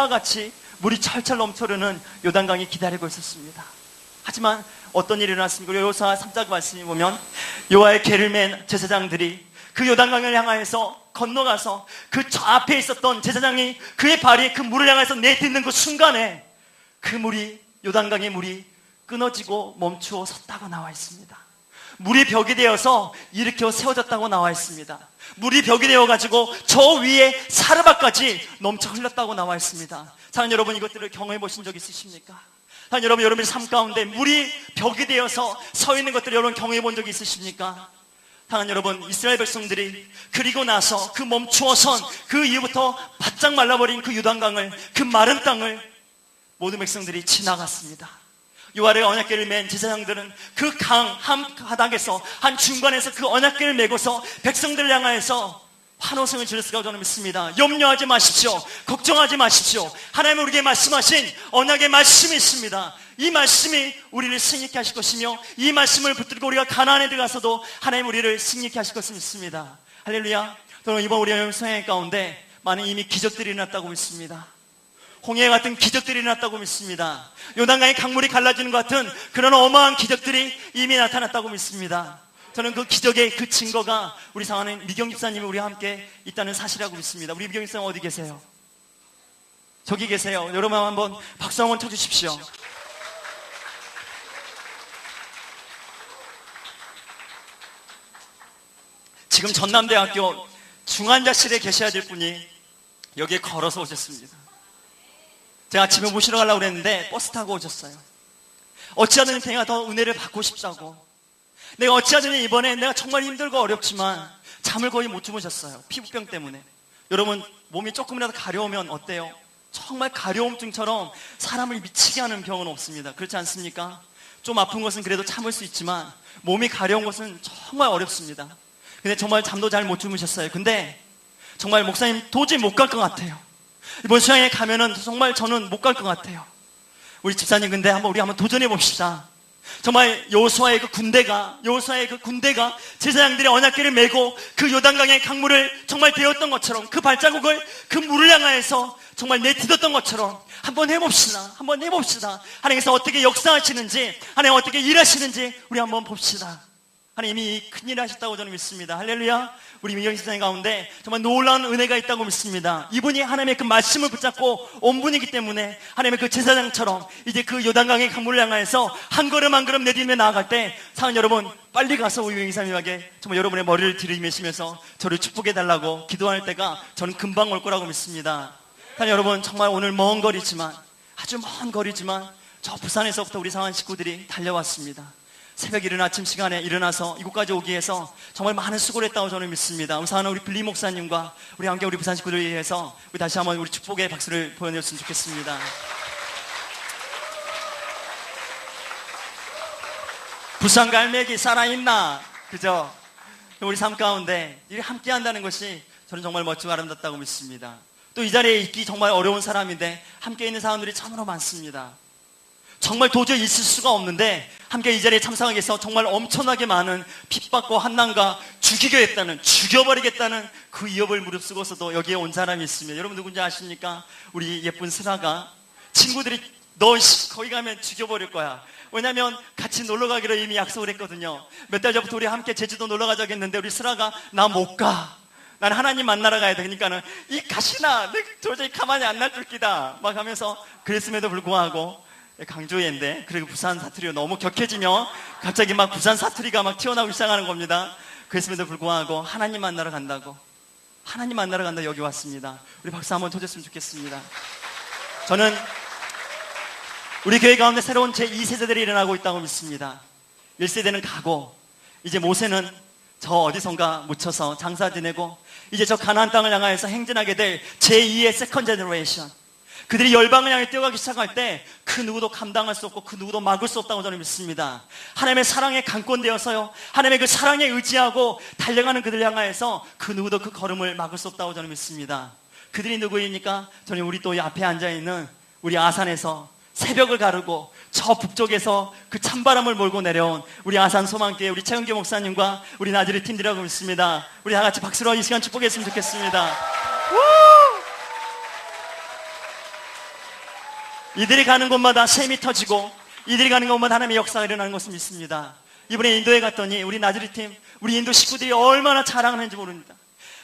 같이 물이 철철 넘쳐흐르는 요단강이 기다리고 있었습니다. 하지만 어떤 일이 일어났습니까? 여호수아 3장 말씀에 보면 여호와의 궤를 맨 제사장들이 그 요단강을 향하여서 건너가서 그 저 앞에 있었던 제사장이 그의 발이 그 물을 향해서 내딛는 그 순간에 그 물이, 요단강의 물이 끊어지고 멈추어 섰다고 나와 있습니다. 물이 벽이 되어서 일으켜 세워졌다고 나와 있습니다. 물이 벽이 되어가지고 저 위에 사르밧까지 넘쳐 흘렀다고 나와 있습니다. 사랑하는 여러분, 이것들을 경험해 보신 적 있으십니까? 사랑하는 여러분, 여러분의 삶 가운데 물이 벽이 되어서 서 있는 것들을 여러분 경험해 본 적이 있으십니까? 사랑하는 여러분, 이스라엘 백성들이 그리고 나서 그 멈추어 선 그 이후부터 바짝 말라버린 그 요단강을, 그 마른 땅을 모든 백성들이 지나갔습니다. 여호와의 언약궤를 맨 제사장들은 그 강 한 가닥에서, 한 중간에서 그 언약궤를 메고서 백성들을 향하여서 환호성을 지를 거라고 저는 믿습니다. 염려하지 마십시오. 걱정하지 마십시오. 하나님은 우리에게 말씀하신 언약의 말씀이 있습니다. 이 말씀이 우리를 승리케 하실 것이며, 이 말씀을 붙들고 우리가 가나안에 들어가서도 하나님 우리를 승리케 하실 것을 믿습니다. 할렐루야. 저는 이번 우리 성행 가운데 많은 이미 기적들이 일어났다고 믿습니다. 홍해 같은 기적들이 일어났다고 믿습니다. 요단강의 강물이 갈라지는 것 같은 그런 어마어마한 기적들이 이미 나타났다고 믿습니다. 저는 그 기적의 그 증거가 우리 사랑하는 미경 집사님이 우리와 함께 있다는 사실이라고 믿습니다. 우리 미경 집사님 어디 계세요? 저기 계세요. 여러분 한번 박수 한번 쳐주십시오. 지금 전남대학교 중환자실에 계셔야 될 분이 여기에 걸어서 오셨습니다. 제가 아침에 모시러 가려고 그랬는데 버스 타고 오셨어요. 어찌하든지 내가 더 은혜를 받고 싶다고, 내가 어찌하든지 이번에 내가 정말 힘들고 어렵지만 잠을 거의 못 주무셨어요. 피부병 때문에. 여러분, 몸이 조금이라도 가려우면 어때요? 정말 가려움증처럼 사람을 미치게 하는 병은 없습니다. 그렇지 않습니까? 좀 아픈 것은 그래도 참을 수 있지만 몸이 가려운 것은 정말 어렵습니다. 근데 정말 잠도 잘 못 주무셨어요. 근데 정말 목사님 도저히 못 갈 것 같아요. 이번 수양에 가면은 정말 저는 못 갈 것 같아요. 우리 집사님, 근데 우리 한번 도전해 봅시다. 정말 여호수아의 그 군대가 제사장들의 언약궤를 메고 그 요단강의 강물을 정말 베었던 것처럼, 그 발자국을 그 물을 향하여서 정말 내딛었던 것처럼 한번 해봅시다. 하나님께서 어떻게 역사하시는지, 하나님 어떻게 일하시는지 우리 한번 봅시다. 하나님이 큰일 하셨다고 저는 믿습니다. 할렐루야. 우리 미경 집사님 가운데 정말 놀라운 은혜가 있다고 믿습니다. 이분이 하나님의 그 말씀을 붙잡고 온 분이기 때문에 하나님의 그 제사장처럼 이제 그 요단강의 강물을 향하여서 한 걸음 한 걸음 내딛며 나아갈 때, 사랑하는 여러분, 빨리 가서 우리 미경 집사님에게 정말 여러분의 머리를 들이매시면서 저를 축복해달라고 기도할 때가 저는 금방 올 거라고 믿습니다. 사랑하는 여러분, 정말 오늘 먼 거리지만, 아주 먼 거리지만 저 부산에서부터 우리 상한 식구들이 달려왔습니다. 새벽 이른 아침 시간에 일어나서 이곳까지 오기 위해서 정말 많은 수고를 했다고 저는 믿습니다. 우선은 우리 빌리 목사님과 우리 함께 우리 부산 식구들을 위해서 우리 다시 한번 우리 축복의 박수를 보내줬으면 좋겠습니다. 부산 갈매기 살아있나? 그죠? 우리 삶 가운데 이렇게 함께 한다는 것이 저는 정말 멋지고 아름답다고 믿습니다. 또 이 자리에 있기 정말 어려운 사람인데 함께 있는 사람들이 참으로 많습니다. 정말 도저히 있을 수가 없는데 함께 이 자리에 참석하기 위해서 정말 엄청나게 많은 핍박과 환난과 죽여버리겠다는 그 위협을 무릅쓰고서도 여기에 온 사람이 있습니다. 여러분 누군지 아십니까? 우리 예쁜 슬아가 친구들이 너 거기 가면 죽여버릴 거야. 왜냐면 같이 놀러 가기로 이미 약속을 했거든요. 몇 달 전부터 우리 함께 제주도 놀러 가자고 했는데 우리 슬아가 나 못 가. 난 하나님 만나러 가야 돼. 그러니까는 이 가시나 내 도저히 가만히 안 놔둘 기다 막 하면서, 그랬음에도 불구하고 강조회인데, 그리고 부산 사투리가 너무 격해지면 갑자기 막 부산 사투리가 막 튀어나오기 시작하는 겁니다. 그랬음에도 불구하고 하나님 만나러 간다 여기 왔습니다. 우리 박수 한번 쳐줬으면 좋겠습니다. 저는 우리 교회 가운데 새로운 제2세대들이 일어나고 있다고 믿습니다. 1세대는 가고 이제 모세는 저 어디선가 묻혀서 장사 지내고 이제 저 가나안 땅을 향하여서 행진하게 될 제2의 세컨 제너레이션, 그들이 열방을 향해 뛰어가기 시작할 때 그 누구도 감당할 수 없고 그 누구도 막을 수 없다고 저는 믿습니다. 하나님의 사랑에 강권되어서요, 하나님의 그 사랑에 의지하고 달려가는 그들 향하여서 그 누구도 그 걸음을 막을 수 없다고 저는 믿습니다. 그들이 누구입니까? 저는 우리 또 이 앞에 앉아있는 우리 아산에서 새벽을 가르고 저 북쪽에서 그 찬바람을 몰고 내려온 우리 아산 소망교회 우리 최은교 목사님과 우리 나들이 팀들이라고 믿습니다. 우리 다 같이 박수로 이 시간 축복했으면 좋겠습니다. 이들이 가는 곳마다 샘이 터지고 이들이 가는 곳마다 하나님의 역사가 일어나는 것을 믿습니다. 이번에 인도에 갔더니 우리 나즈리 팀, 우리 인도 식구들이 얼마나 자랑하는지 모릅니다.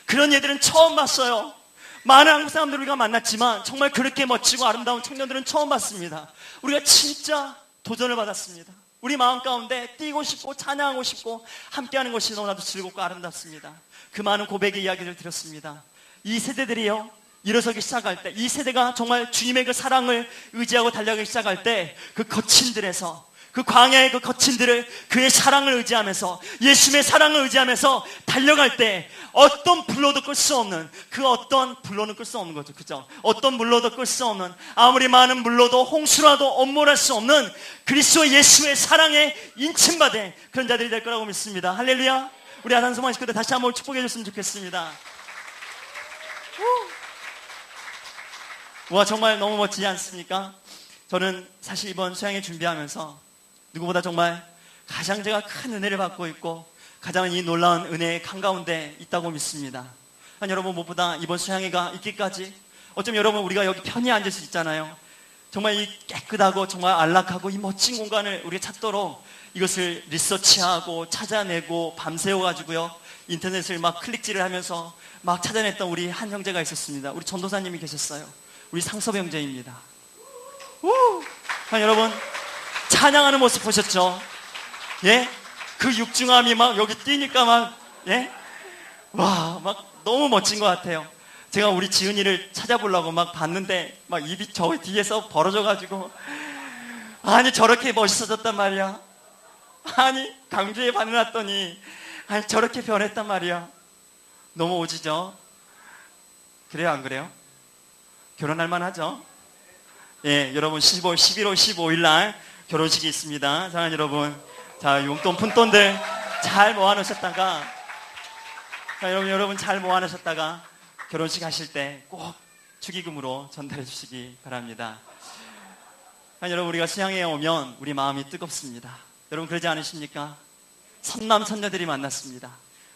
그런 얘들은 처음 봤어요. 많은 한국 사람들 우리가 만났지만 정말 그렇게 멋지고 아름다운 청년들은 처음 봤습니다. 우리가 진짜 도전을 받았습니다. 우리 마음 가운데 뛰고 싶고 찬양하고 싶고 함께하는 것이 너무나도 즐겁고 아름답습니다. 그 많은 고백의 이야기를 들었습니다. 이 세대들이요, 일어서기 시작할 때, 이 세대가 정말 주님의 그 사랑을 의지하고 달려가기 시작할 때, 그 거친 들에서, 그 광야의 그 거친 들을 그의 사랑을 의지하면서, 예수님의 사랑을 의지하면서 달려갈 때 어떤 불로도 끌 수 없는, 그 어떤 불로는 끌 수 없는 거죠. 그죠? 어떤 물로도 끌 수 없는, 아무리 많은 물로도 홍수라도 엄몰할 수 없는 그리스도 예수의 사랑에 인침받은 그런 자들이 될 거라고 믿습니다. 할렐루야. 우리 아산소만 식구들 다시 한번 축복해 줬으면 좋겠습니다. 와, 정말 너무 멋지지 않습니까? 저는 사실 이번 수양회 준비하면서 누구보다 정말 가장 제가 큰 은혜를 받고 있고 가장 이 놀라운 은혜의 한가운데 있다고 믿습니다. 여러분, 무엇보다 이번 수양회가 있기까지 어쩌면 여러분 우리가 여기 편히 앉을 수 있잖아요. 정말 이 깨끗하고 정말 안락하고 이 멋진 공간을 우리가 찾도록 이것을 리서치하고 찾아내고 밤새워가지고요, 인터넷을 막 클릭질을 하면서 막 찾아냈던 우리 한 형제가 있었습니다. 우리 전도사님이 계셨어요. 우리 상섭 형제입니다. 여러분, 찬양하는 모습 보셨죠? 예? 그 육중함이 막 여기 뛰니까 막, 예? 와, 막 너무 멋진 것 같아요. 제가 우리 지은이를 찾아보려고 막 봤는데 막 입이 저 뒤에서 벌어져가지고, 아니 저렇게 멋있어졌단 말이야. 아니 강주에 반해놨더니 아니 저렇게 변했단 말이야. 너무 오지죠? 그래요, 안 그래요? 결혼할 만하죠? 예, 여러분 11월 15일 날 결혼식이 있습니다. 사랑하는 여러분, 자, 용돈 푼돈들 잘 모아놓으셨다가, 자, 여러분 잘 모아놓으셨다가 결혼식 하실 때 꼭 축의금으로 전달해 주시기 바랍니다. 여러분, 우리가 수양회에 오면 우리 마음이 뜨겁습니다. 여러분 그러지 않으십니까? 선남 선녀들이 만났습니다.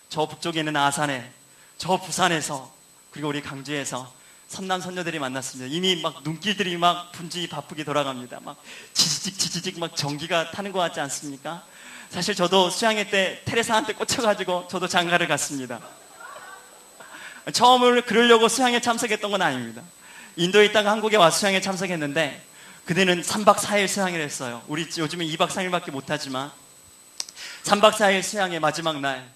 저 북쪽에 있는 아산에, 저 부산에서, 그리고 우리 강주에서 선남 선녀들이 만났습니다. 이미 막 눈길들이 막 분주히 바쁘게 돌아갑니다. 막 지지직 막 전기가 타는 것 같지 않습니까? 사실 저도 수양회 때 테레사한테 꽂혀가지고 저도 장가를 갔습니다. 처음을 그러려고 수양회 참석했던 건 아닙니다. 인도에 있다가 한국에 와서 수양회 참석했는데 그때는 3박 4일 수양회를 했어요. 우리 요즘은 2박 3일밖에 못하지만 3박 4일 수양회 마지막 날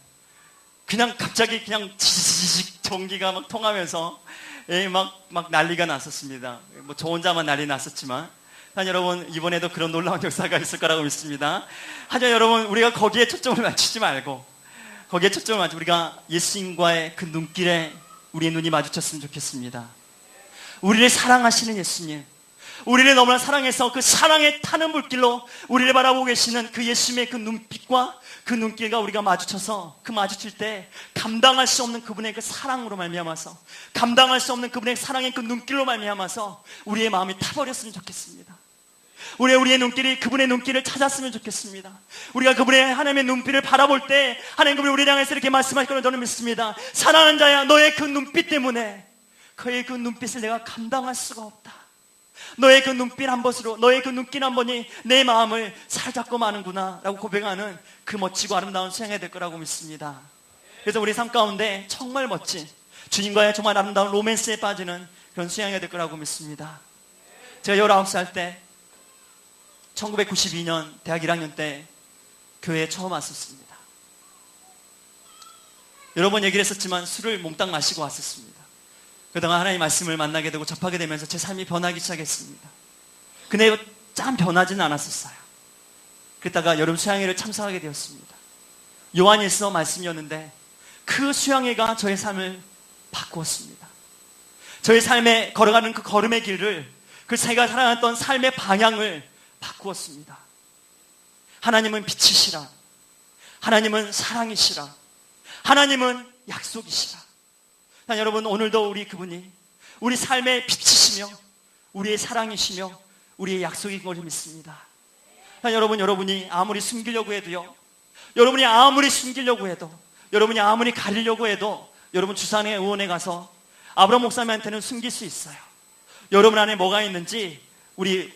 그냥 갑자기 그냥 지지직 전기가 막 통하면서 막 난리가 났었습니다. 뭐 저 혼자만 난리 났었지만, 여러분 이번에도 그런 놀라운 역사가 있을 거라고 믿습니다. 하지만 여러분, 우리가 거기에 초점을 맞추지 말고, 거기에 초점을 맞추고 우리가 예수님과의 그 눈길에 우리의 눈이 마주쳤으면 좋겠습니다. 우리를 사랑하시는 예수님, 우리를 너무나 사랑해서 그 사랑에 타는 물길로 우리를 바라보고 계시는 그 예수님의 그 눈빛과 그 눈길과 우리가 마주쳐서 그 마주칠 때 감당할 수 없는 그분의 그 사랑으로 말미암아서, 감당할 수 없는 그분의 사랑의 그 눈길로 말미암아서 우리의 마음이 타버렸으면 좋겠습니다. 우리의 눈길이 그분의 눈길을 찾았으면 좋겠습니다. 우리가 그분의 하나님의 눈빛을 바라볼 때 하나님 그분이 우리를 향해서 이렇게 말씀하실 거라고 저는 믿습니다. 사랑하는 자야, 너의 그 눈빛 때문에 그의 그 눈빛을 내가 감당할 수가 없다. 너의 그 눈빛 한 번으로, 너의 그 눈길 한 번이 내 마음을 사로잡고 마는구나 라고 고백하는 그 멋지고 아름다운 수양이 될 거라고 믿습니다. 그래서 우리 삶 가운데 정말 멋진 주님과의 정말 아름다운 로맨스에 빠지는 그런 수양이 될 거라고 믿습니다. 제가 19살 때 1992년 대학 1학년 때 교회에 처음 왔었습니다. 여러 번 얘기를 했었지만 술을 몽땅 마시고 왔었습니다. 그러다가 하나님의 말씀을 만나게 되고 접하게 되면서 제 삶이 변하기 시작했습니다. 근데 참 변하지는 않았었어요. 그러다가 여름 수양회를 참석하게 되었습니다. 요한일서 말씀이었는데 그 수양회가 저의 삶을 바꾸었습니다. 저의 삶에 걸어가는 그 걸음의 길을, 그 제가 살아갔던 삶의 방향을 바꾸었습니다. 하나님은 빛이시라, 하나님은 사랑이시라, 하나님은 약속이시라. 여러분, 오늘도 우리 그분이 우리 삶의 빛이시며 우리의 사랑이시며 우리의 약속인 걸 믿습니다. 여러분이 아무리 숨기려고 해도요, 여러분이 아무리 숨기려고 해도, 여러분이 아무리 가리려고 해도 여러분 주산의 의원에 가서 아브라함 목사님한테는 숨길 수 있어요. 여러분 안에 뭐가 있는지 우리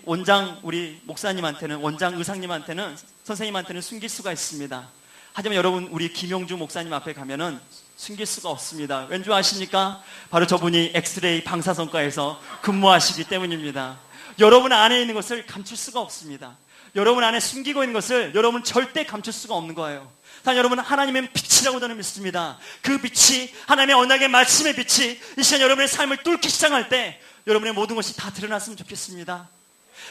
목사님한테는, 원장 의상님한테는, 선생님한테는 숨길 수가 있습니다. 하지만 여러분, 우리 김용주 목사님 앞에 가면은 숨길 수가 없습니다. 왠지 아십니까? 바로 저분이 엑스레이 방사선과에서 근무하시기 때문입니다. 여러분 안에 있는 것을 감출 수가 없습니다. 여러분 안에 숨기고 있는 것을 여러분 절대 감출 수가 없는 거예요. 여러분, 하나님은 빛이라고 저는 믿습니다. 그 빛이, 하나님의 언약의 말씀의 빛이 이 시간 여러분의 삶을 뚫기 시작할 때 여러분의 모든 것이 다 드러났으면 좋겠습니다.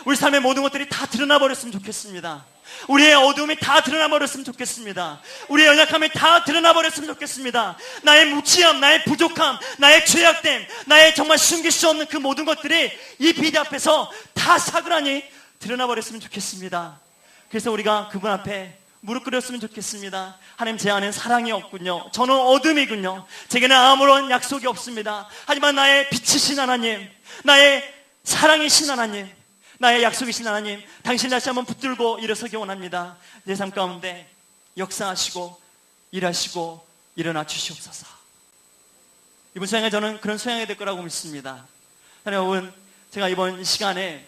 우리 삶의 모든 것들이 다 드러나 버렸으면 좋겠습니다. 우리의 어두움이 다 드러나 버렸으면 좋겠습니다. 우리의 연약함이 다 드러나 버렸으면 좋겠습니다. 나의 무지함, 나의 부족함, 나의 죄악됨, 나의 정말 숨길 수 없는 그 모든 것들이 이 빛 앞에서 다 사그라니 드러나 버렸으면 좋겠습니다. 그래서 우리가 그분 앞에 무릎 꿇었으면 좋겠습니다. 하나님, 제 안엔 사랑이 없군요. 저는 어둠이군요. 제게는 아무런 약속이 없습니다. 하지만 나의 빛이신 하나님, 나의 사랑이신 하나님, 나의 약속이신 하나님, 당신 다시 한번 붙들고 일어서기 원합니다. 내 삶 가운데 역사하시고 일하시고 일어나 주시옵소서. 이번 수양에 저는 그런 수양이 될 거라고 믿습니다. 여러분, 제가 이번 시간에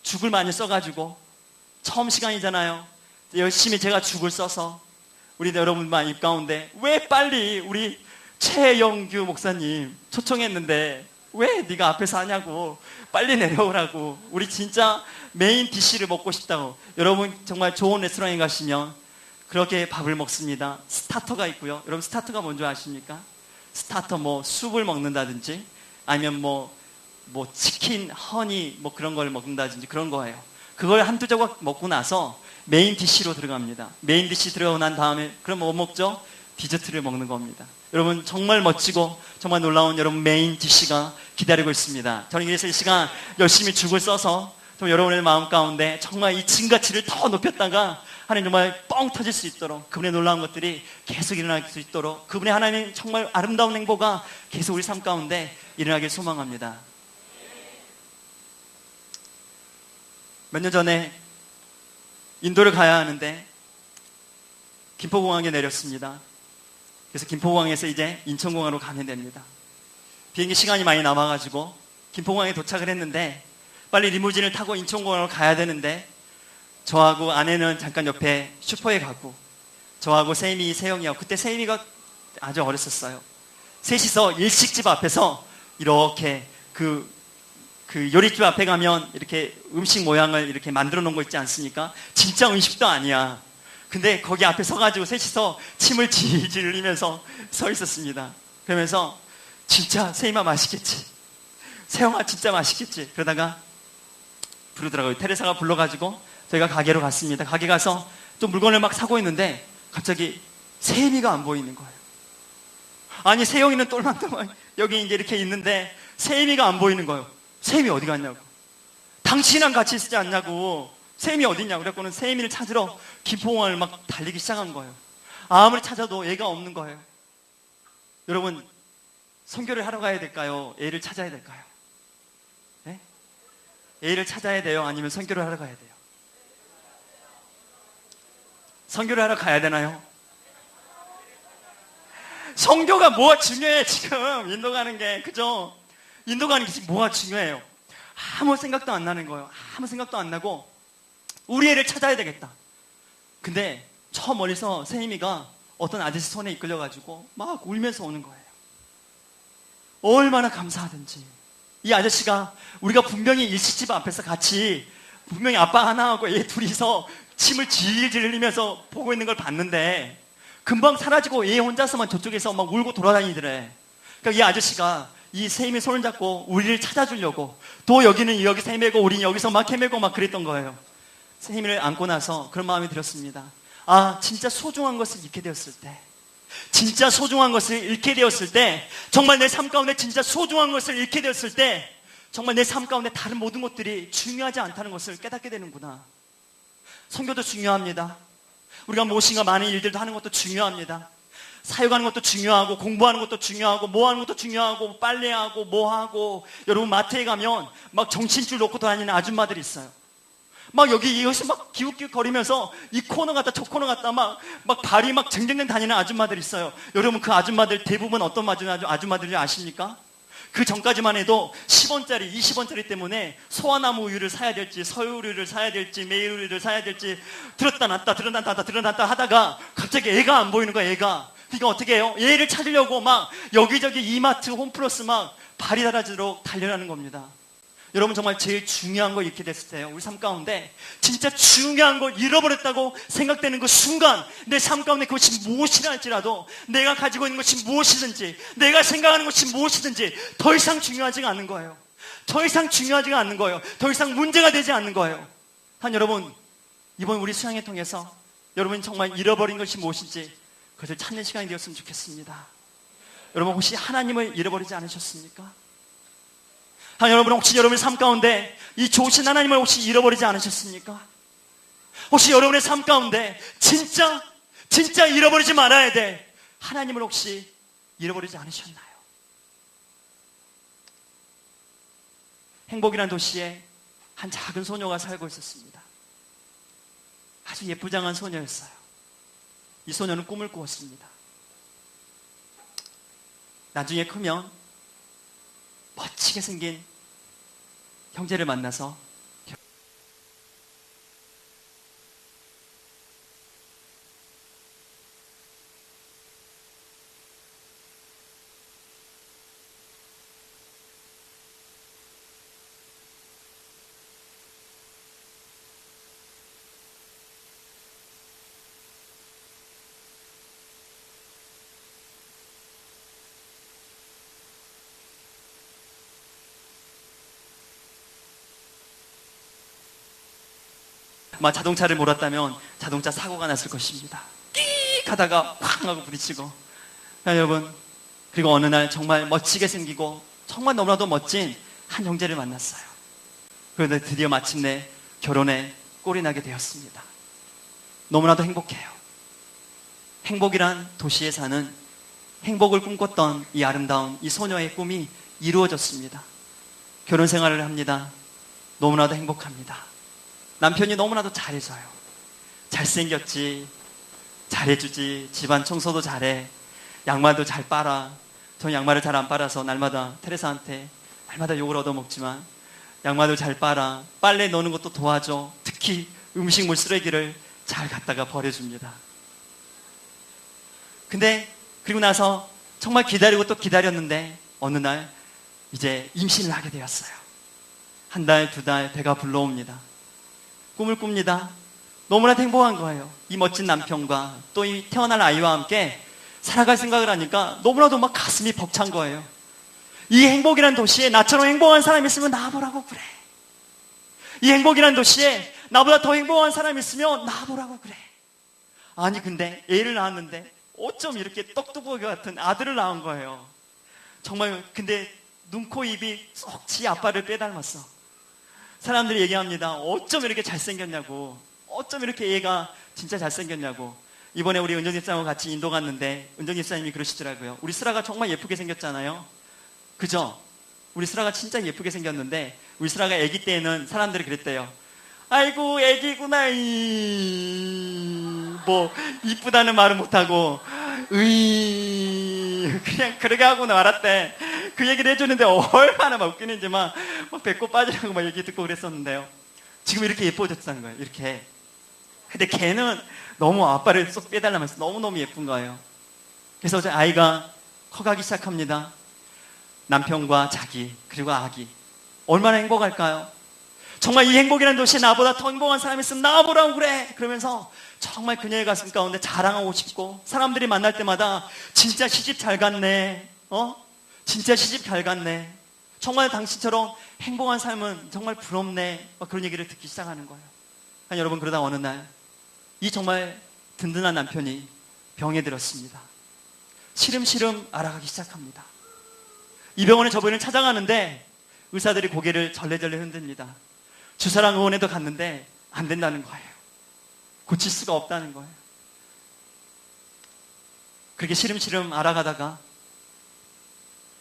죽을 많이 써가지고 처음 시간이잖아요. 열심히 제가 죽을 써서 우리 여러분만 입 가운데 왜 빨리 우리 최영규 목사님 초청했는데 왜 네가 앞에서 하냐고, 빨리 내려오라고, 우리 진짜 메인 디시를 먹고 싶다고. 여러분, 정말 좋은 레스토랑에 가시면 그렇게 밥을 먹습니다. 스타터가 있고요. 여러분, 스타터가 뭔지 아십니까? 스타터 뭐 숲을 먹는다든지 아니면 뭐 치킨, 허니 뭐 그런 걸 먹는다든지 그런 거예요. 그걸 한두 조각 먹고 나서 메인 디시로 들어갑니다. 메인 디시 들어가고 난 다음에 그럼 뭐 먹죠? 디저트를 먹는 겁니다. 여러분, 정말 멋지고 정말 놀라운 여러분 메인 디시가 기다리고 있습니다. 저는 그래서 이 시간 열심히 죽을 써서 좀 여러분의 마음 가운데 정말 이 증가치를 더 높였다가 하나님 정말 뻥 터질 수 있도록, 그분의 놀라운 것들이 계속 일어날 수 있도록, 그분의 하나님 정말 아름다운 행보가 계속 우리 삶 가운데 일어나길 소망합니다. 몇 년 전에 인도를 가야 하는데 김포공항에 내렸습니다. 그래서 김포공항에서 이제 인천공항으로 가면 됩니다. 비행기 시간이 많이 남아가지고 김포공항에 도착을 했는데 빨리 리무진을 타고 인천공항으로 가야 되는데 저하고 아내는 잠깐 옆에 슈퍼에 가고 저하고 세임이, 세영이하고, 그때 세임이가 아주 어렸었어요. 셋이서 일식집 앞에서 이렇게 그 요리집 앞에 가면 이렇게 음식 모양을 이렇게 만들어 놓은 거 있지 않습니까? 진짜 음식도 아니야. 근데 거기 앞에 서가지고 셋이서 침을 질질 흘리면서 서 있었습니다. 그러면서 진짜 세임아 맛있겠지, 세영아 진짜 맛있겠지, 그러다가 부르더라고요. 테레사가 불러가지고 저희가 가게로 갔습니다. 가게 가서 좀 물건을 막 사고 있는데 갑자기 세임이가 안 보이는 거예요. 아니, 세영이는 똘망똘망 여기 이제 이렇게 있는데 세임이가 안 보이는 거예요. 세임이 어디 갔냐고, 당신이랑 같이 있지 않냐고, 세임이 어딨냐고. 그래갖고는 세임이를 찾으러 김포공항을 막 달리기 시작한 거예요. 아무리 찾아도 애가 없는 거예요. 여러분, 선교를 하러 가야 될까요? 애를 찾아야 될까요? 네? 애를 찾아야 돼요? 아니면 선교를 하러 가야 돼요? 선교를 하러 가야 되나요? 선교가 뭐가 중요해 지금, 인도 가는 게, 그죠? 인도 가는 게 지금 뭐가 중요해요? 아무 생각도 안 나는 거예요. 아무 생각도 안 나고 우리 애를 찾아야 되겠다. 근데 저 멀리서 세임이가 어떤 아저씨 손에 이끌려가지고 막 울면서 오는 거예요. 얼마나 감사하든지. 이 아저씨가 우리가 분명히 일식집 앞에서 같이 분명히 아빠 하나하고 얘 둘이서 침을 질질 흘리면서 보고 있는 걸 봤는데 금방 사라지고 얘 혼자서만 저쪽에서 막 울고 돌아다니더래. 그러니까 이 아저씨가 이 세임의 손을 잡고 우리를 찾아주려고 또 여기는 여기서 헤매고 우리는 여기서 막 헤매고 막 그랬던 거예요. 세임을 안고 나서 그런 마음이 들었습니다. 아, 진짜 소중한 것을 잃게 되었을 때, 진짜 소중한 것을 잃게 되었을 때, 정말 내 삶 가운데 진짜 소중한 것을 잃게 되었을 때 정말 내 삶 가운데 다른 모든 것들이 중요하지 않다는 것을 깨닫게 되는구나. 선교도 중요합니다. 우리가 무엇인가 많은 일들도 하는 것도 중요합니다. 사역하는 것도 중요하고, 공부하는 것도 중요하고, 뭐 하는 것도 중요하고, 빨래하고, 뭐 하고. 여러분, 마트에 가면 막 정신줄 놓고 다니는 아줌마들이 있어요. 막 여기 이것이 막 기웃기웃 거리면서 이 코너 갔다 저 코너 갔다 막 발이 막 쟁쟁쟁 다니는 아줌마들이 있어요. 여러분, 그 아줌마들 대부분 어떤 아줌마들인지 아십니까? 그 전까지만 해도 10원짜리, 20원짜리 때문에 소화나무 우유를 사야 될지, 서유우유를 사야 될지, 메이우유를 사야 될지 들었다 놨다 하다가 갑자기 애가 안 보이는 거야, 애가. 그러니까 어떻게 해요? 얘를 찾으려고 막 여기저기 이마트, 홈플러스 막 발이 닳아지도록 달려가는 겁니다. 여러분, 정말 제일 중요한 거 이렇게 됐을 때요, 우리 삶 가운데 진짜 중요한 걸 잃어버렸다고 생각되는 그 순간, 내 삶 가운데 그것이 무엇이라 할지라도, 내가 가지고 있는 것이 무엇이든지, 내가 생각하는 것이 무엇이든지 더 이상 중요하지가 않는 거예요. 더 이상 중요하지가 않는 거예요. 더 이상 문제가 되지 않는 거예요. 한 여러분, 이번 우리 수양회 통해서 여러분이 정말 잃어버린 것이 무엇인지 그것을 찾는 시간이 되었으면 좋겠습니다. 여러분, 혹시 하나님을 잃어버리지 않으셨습니까? 여러분, 혹시 여러분의 삶 가운데 이 좋으신 하나님을 혹시 잃어버리지 않으셨습니까? 혹시 여러분의 삶 가운데 진짜 잃어버리지 말아야 돼 하나님을 혹시 잃어버리지 않으셨나요? 행복이라는 도시에 한 작은 소녀가 살고 있었습니다. 아주 예쁘장한 소녀였어요. 이 소녀는 꿈을 꾸었습니다. 나중에 크면 멋지게 생긴 형제를 만나서 자동차를 몰았다면 자동차 사고가 났을 것입니다. 끼익 하다가 확 하고 부딪히고. 여러분, 그리고 어느 날 정말 멋지게 생기고 정말 너무나도 멋진 한 형제를 만났어요. 그런데 드디어 마침내 결혼에 꼴이 나게 되었습니다. 너무나도 행복해요. 행복이란 도시에 사는, 행복을 꿈꿨던 이 아름다운 이 소녀의 꿈이 이루어졌습니다. 결혼 생활을 합니다. 너무나도 행복합니다. 남편이 너무나도 잘해줘요. 잘생겼지, 잘해주지, 집안 청소도 잘해, 양말도 잘 빨아. 전 양말을 잘 안 빨아서 날마다 테레사한테 날마다 욕을 얻어먹지만 양말도 잘 빨아, 빨래 넣는 것도 도와줘. 특히 음식물 쓰레기를 잘 갖다가 버려줍니다. 근데 그리고 나서 정말 기다리고 또 기다렸는데 어느 날 이제 임신을 하게 되었어요. 한 달, 두 달 배가 불러옵니다. 꿈을 꿉니다. 너무나 행복한 거예요. 이 멋진 남편과 또 이 태어날 아이와 함께 살아갈 생각을 하니까 너무나도 막 가슴이 벅찬 거예요. 이 행복이란 도시에 나처럼 행복한 사람이 있으면 나보라고 그래. 이 행복이란 도시에 나보다 더 행복한 사람이 있으면 나보라고 그래. 아니, 근데 애를 낳았는데 어쩜 이렇게 떡두꺼기 같은 아들을 낳은 거예요. 정말. 근데 눈, 코, 입이 쏙 지 아빠를 빼닮았어. 사람들이 얘기합니다. 어쩜 이렇게 잘생겼냐고. 어쩜 이렇게 얘가 진짜 잘생겼냐고. 이번에 우리 은정 집사님과 같이 인도 갔는데 은정 집사님이 그러시더라고요. 우리 슬아가 정말 예쁘게 생겼잖아요. 그죠? 우리 슬아가 진짜 예쁘게 생겼는데, 우리 슬아가 아기 때에는 사람들이 그랬대요. 아이고 애기구나. 뭐 이쁘다는 말은 못하고 그냥 그렇게 하고 말았대. 그 얘기를 해주는데 얼마나 막 웃기는지 막 배꼽 빠지라고 막 얘기 듣고 그랬었는데요. 지금 이렇게 예뻐졌다는 거예요. 이렇게. 근데 걔는 너무 아빠를 쏙 빼달라면서 너무너무 예쁜 거예요. 그래서 이제 아이가 커가기 시작합니다. 남편과 자기, 그리고 아기. 얼마나 행복할까요? 정말 이 행복이라는 도시에 나보다 더 행복한 사람이 있으면 나보라고 그래. 그러면서 정말 그녀의 가슴 가운데 자랑하고 싶고, 사람들이 만날 때마다 진짜 시집 잘 갔네. 진짜 시집 잘 갔네. 정말 당신처럼 행복한 삶은 정말 부럽네. 막 그런 얘기를 듣기 시작하는 거예요. 아니, 여러분, 그러다 어느 날 이 정말 든든한 남편이 병에 들었습니다. 시름시름 알아가기 시작합니다. 이 병원에 저번에 찾아가는데 의사들이 고개를 절레절레 흔듭니다. 주사랑 의원에도 갔는데 안 된다는 거예요. 고칠 수가 없다는 거예요. 그렇게 시름시름 알아가다가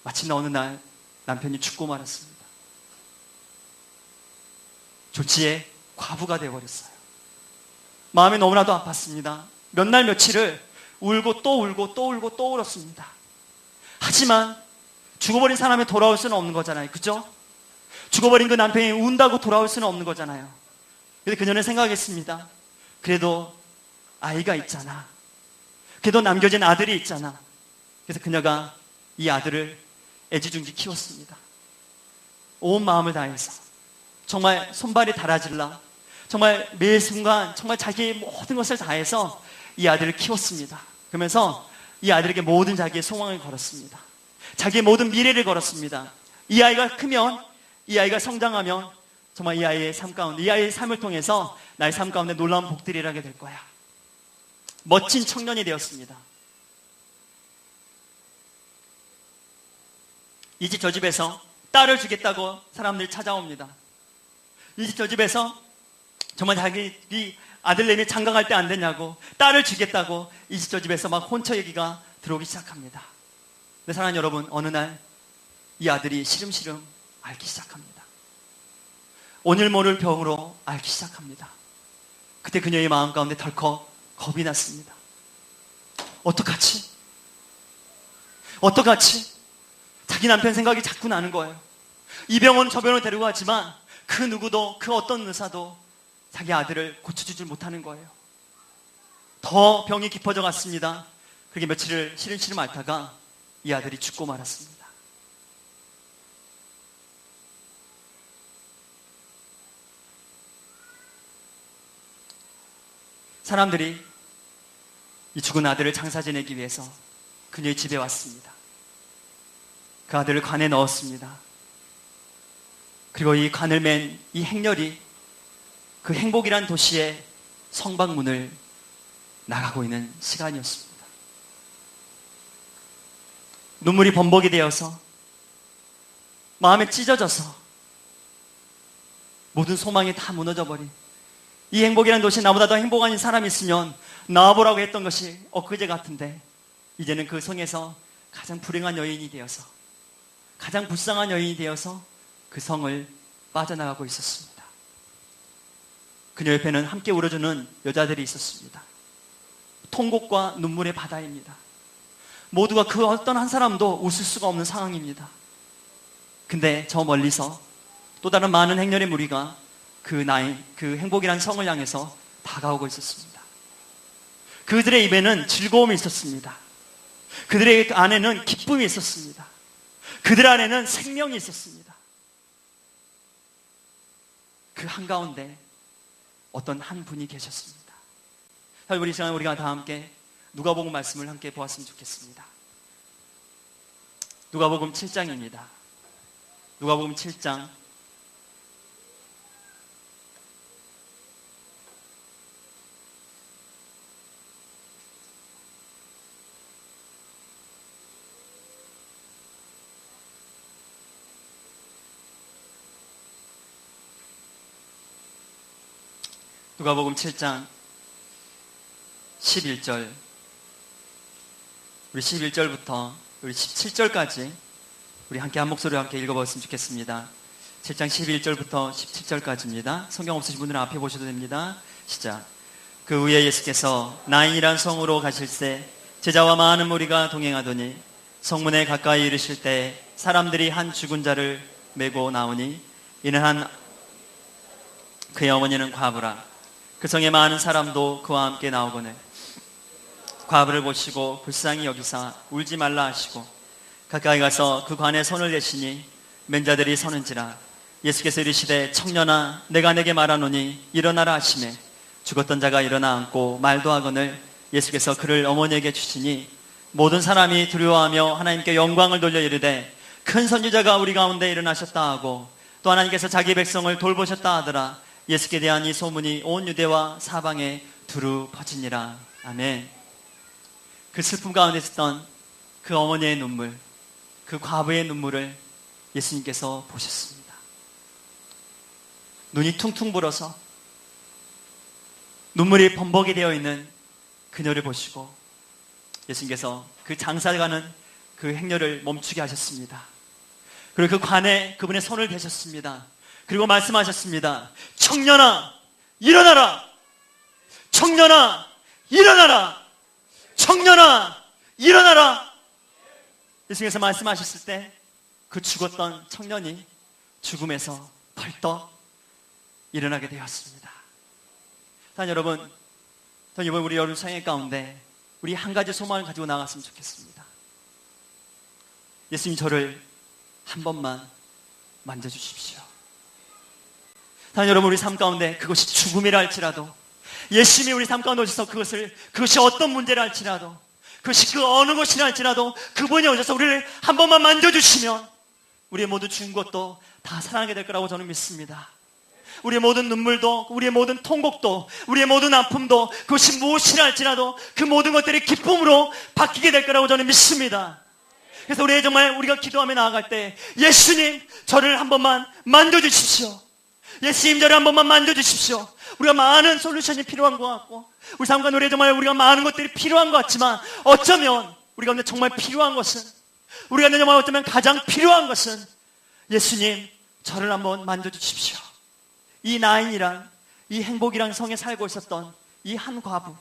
마침내 어느 날 남편이 죽고 말았습니다. 조치에 과부가 되어버렸어요. 마음이 너무나도 아팠습니다. 몇 날 며칠을 울고 또 울고 또 울고 또 울었습니다. 하지만 죽어버린 사람이 돌아올 수는 없는 거잖아요. 그죠? 죽어버린 그 남편이 운다고 돌아올 수는 없는 거잖아요. 근데 그녀는 생각했습니다. 그래도 아이가 있잖아. 그래도 남겨진 아들이 있잖아. 그래서 그녀가 이 아들을 애지중지 키웠습니다. 온 마음을 다해서 정말 손발이 닳아질라 정말 매 순간 정말 자기의 모든 것을 다해서 이 아들을 키웠습니다. 그러면서 이 아들에게 모든 자기의 소망을 걸었습니다. 자기의 모든 미래를 걸었습니다. 이 아이가 크면, 이 아이가 성장하면 정말 이 아이의 삶 가운데, 이 아이의 삶을 통해서 나의 삶 가운데 놀라운 복들이 일하게 될 거야. 멋진 청년이 되었습니다. 이 집 저 집에서 딸을 주겠다고 사람들이 찾아옵니다. 이 집 저 집에서 정말 자기 아들내미 장가갈 때 안 되냐고, 딸을 주겠다고 이 집 저 집에서 막 혼처 얘기가 들어오기 시작합니다. 근데 사랑하는 여러분, 어느 날 이 아들이 시름시름 앓기 시작합니다. 오늘 모를 병으로 앓기 시작합니다. 그때 그녀의 마음 가운데 덜컥 겁이 났습니다. 어떡하지? 어떡하지? 자기 남편 생각이 자꾸 나는 거예요. 이 병원 저 병원을 데리고 갔지만 그 누구도, 그 어떤 의사도 자기 아들을 고쳐주질 못하는 거예요. 더 병이 깊어져 갔습니다. 그렇게 며칠을 시름시름 앓다가 이 아들이 죽고 말았습니다. 사람들이 이 죽은 아들을 장사 지내기 위해서 그녀의 집에 왔습니다. 그 아들을 관에 넣었습니다. 그리고 이 관을 맨 이 행렬이 그 행복이란 도시의 성방문을 나가고 있는 시간이었습니다. 눈물이 범벅이 되어서 마음에 찢어져서 모든 소망이 다 무너져버린 이 행복이란 도시에 나보다 더 행복한 사람이 있으면 나와보라고 했던 것이 엊그제 같은데 이제는 그 성에서 가장 불행한 여인이 되어서, 가장 불쌍한 여인이 되어서 그 성을 빠져나가고 있었습니다. 그녀 옆에는 함께 울어주는 여자들이 있었습니다. 통곡과 눈물의 바다입니다. 모두가 그 어떤 한 사람도 웃을 수가 없는 상황입니다. 근데 저 멀리서 또 다른 많은 행렬의 무리가 그 행복이란 성을 향해서 다가오고 있었습니다. 그들의 입에는 즐거움이 있었습니다. 그들의 안에는 기쁨이 있었습니다. 그들 안에는 생명이 있었습니다. 그 한가운데 어떤 한 분이 계셨습니다. 우리 시간 우리가 다 함께 누가복음 말씀을 함께 보았으면 좋겠습니다. 누가복음 7장입니다. 누가복음 7장 11절, 우리 11절부터 우리 17절까지 우리 함께 한 목소리로 함께 읽어보았으면 좋겠습니다. 7장 11절부터 17절까지입니다. 성경 없으신 분들은 앞에 보셔도 됩니다. 시작. 그 후에 예수께서 나인이란 성으로 가실새 제자와 많은 무리가 동행하더니 성문에 가까이 이르실 때 사람들이 한 죽은 자를 메고 나오니 이는 그의 어머니는 과부라. 그 성에 많은 사람도 그와 함께 나오거늘 과부를 보시고 불쌍히 여기사 울지 말라 하시고 가까이 가서 그 관에 손을 대시니 맨자들이 서는지라. 예수께서 이르시되 청년아 내가 내게 말하노니 일어나라 하시매 죽었던 자가 일어나 앉고 말도 하거늘 예수께서 그를 어머니에게 주시니 모든 사람이 두려워하며 하나님께 영광을 돌려 이르되 큰 선지자가 우리 가운데 일어나셨다 하고 또 하나님께서 자기 백성을 돌보셨다 하더라. 예수께 대한 이 소문이 온 유대와 사방에 두루 퍼지니라. 아멘. 그 슬픔 가운데 있었던 그 어머니의 눈물, 그 과부의 눈물을 예수님께서 보셨습니다. 눈이 퉁퉁 불어서 눈물이 범벅이 되어 있는 그녀를 보시고 예수님께서 그 장사가는 그 행렬을 멈추게 하셨습니다. 그리고 그 관에 그분의 손을 대셨습니다. 그리고 말씀하셨습니다. 청년아 일어나라. 청년아 일어나라. 청년아 일어나라. 예수님께서 말씀하셨을 때 그 죽었던 청년이 죽음에서 벌떡 일어나게 되었습니다. 자, 여러분, 저는 이번 우리 여름 성회 가운데 우리 한 가지 소망을 가지고 나갔으면 좋겠습니다. 예수님, 저를 한 번만 만져주십시오. 자, 여러분, 우리 삶 가운데 그것이 죽음이라 할지라도, 예수님이 우리 삶 가운데 오셔서 그것이 어떤 문제라 할지라도, 그것이 그 어느 것이라 할지라도 그분이 오셔서 우리를 한 번만 만져주시면 우리의 모든 죽은 것도 다 살아나게 될 거라고 저는 믿습니다. 우리의 모든 눈물도, 우리의 모든 통곡도, 우리의 모든 아픔도, 그것이 무엇이라 할지라도 그 모든 것들이 기쁨으로 바뀌게 될 거라고 저는 믿습니다. 그래서 우리 정말 우리가 기도하며 나아갈 때, 예수님, 저를 한 번만 만져주십시오. 예수님, 저를 한 번만 만져주십시오. 우리가 많은 솔루션이 필요한 것 같고, 우리 삶과 노래 정말 우리가 많은 것들이 필요한 것 같지만, 어쩌면 우리가 정말 필요한 것은, 우리가 정말 어쩌면 가장 필요한 것은, 예수님, 저를 한번 만져주십시오. 이 나인이란, 이 행복이란 성에 살고 있었던 이 한 과부,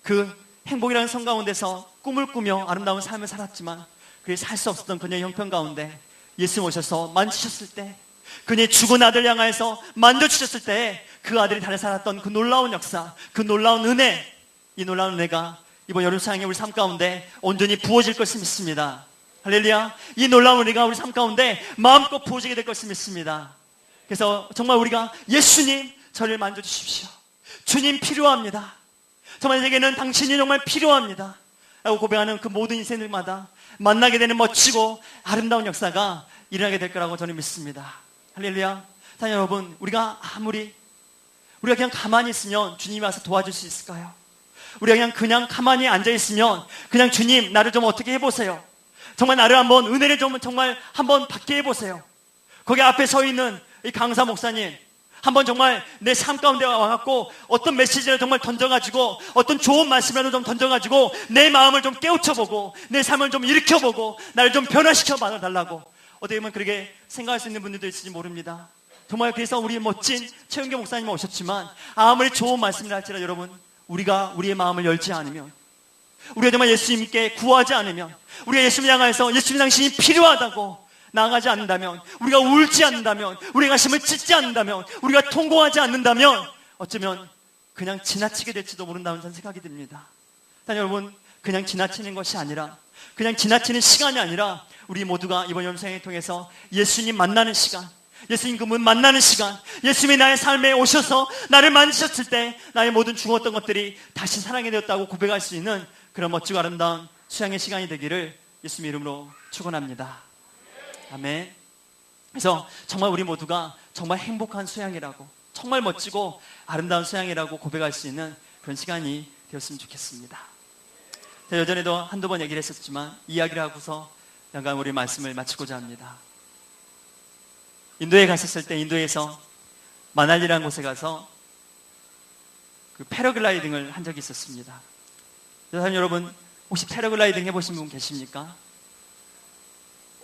그 행복이라는 성 가운데서 꿈을 꾸며 아름다운 삶을 살았지만 그게 살 수 없었던 그녀의 형편 가운데 예수님 오셔서 만지셨을 때, 그녀의 죽은 아들 향하여서 만져주셨을 때 그 아들이 다시 살았던 그 놀라운 역사, 그 놀라운 은혜, 이 놀라운 은혜가 이번 여름 사랑의 우리 삶 가운데 온전히 부어질 것을 믿습니다. 할렐루야. 이 놀라운 은혜가 우리 삶 가운데 마음껏 부어지게 될 것을 믿습니다. 그래서 정말 우리가 예수님, 저를 만져주십시오. 주님, 필요합니다. 정말 제게는 당신이 정말 필요합니다 라고 고백하는 그 모든 인생들마다 만나게 되는 멋지고 아름다운 역사가 일어나게 될 거라고 저는 믿습니다. 할렐루야. 자, 여러분, 우리가 그냥 가만히 있으면 주님이 와서 도와줄 수 있을까요? 우리가 그냥 가만히 앉아있으면 그냥 주님, 나를 좀 어떻게 해보세요. 정말 나를 한번, 은혜를 좀 정말 한번 받게 해보세요. 거기 앞에 서 있는 이 강사 목사님, 한번 정말 내 삶 가운데 와갖고 어떤 메시지를 정말 던져가지고, 어떤 좋은 말씀이라도 좀 던져가지고 내 마음을 좀 깨우쳐보고 내 삶을 좀 일으켜보고 나를 좀 변화시켜 달라고, 어떻게 보면 그렇게 생각할 수 있는 분들도 있을지 모릅니다. 정말 그래서 우리 멋진 최은교 목사님 오셨지만, 아무리 좋은 말씀이라 할지라도 여러분, 우리가 우리의 마음을 열지 않으면, 우리가 정말 예수님께 구하지 않으면, 우리가 예수님 향해서 예수님 당신이 필요하다고 나아가지 않는다면, 우리가 울지 않는다면, 우리가 가슴을 찢지 않는다면, 우리가 통곡하지 않는다면 어쩌면 그냥 지나치게 될지도 모른다는 생각이 듭니다. 일단 여러분, 그냥 지나치는 것이 아니라, 그냥 지나치는 시간이 아니라 우리 모두가 이번 영상을 통해서 예수님 만나는 시간, 예수님 그분 만나는 시간, 예수님이 나의 삶에 오셔서 나를 만지셨을 때 나의 모든 죽었던 것들이 다시 살아나게 되었다고 고백할 수 있는 그런 멋지고 아름다운 수양의 시간이 되기를 예수님 이름으로 축원합니다. 아멘. 그래서 정말 우리 모두가 정말 행복한 수양이라고, 정말 멋지고 아름다운 수양이라고 고백할 수 있는 그런 시간이 되었으면 좋겠습니다. 제가 예전에도 한두 번 얘기를 했었지만 이야기를 하고서 잠깐 우리 말씀을 마치고자 합니다. 인도에 갔었을 때, 인도에서 마날리라는 곳에 가서 그 패러글라이딩을 한 적이 있었습니다. 여러분, 혹시 패러글라이딩 해보신 분 계십니까?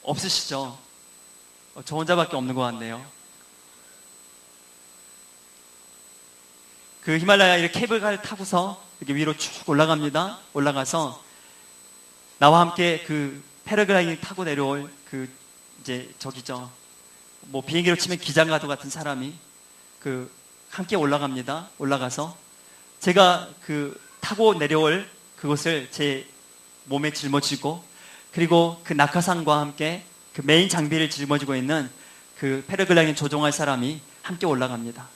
없으시죠? 저 혼자밖에 없는 것 같네요. 그 히말라야 이렇게 케이블카를 타고서 이렇게 위로 쭉 올라갑니다. 올라가서 나와 함께 그 패러글라이딩 타고 내려올 그 이제 저기죠, 뭐 비행기로 치면 기장가도 같은 사람이 그 함께 올라갑니다. 올라가서 제가 그 타고 내려올 그것을 제 몸에 짊어지고, 그리고 그 낙하산과 함께 그 메인 장비를 짊어지고 있는 그 패러글라이딩 조종할 사람이 함께 올라갑니다.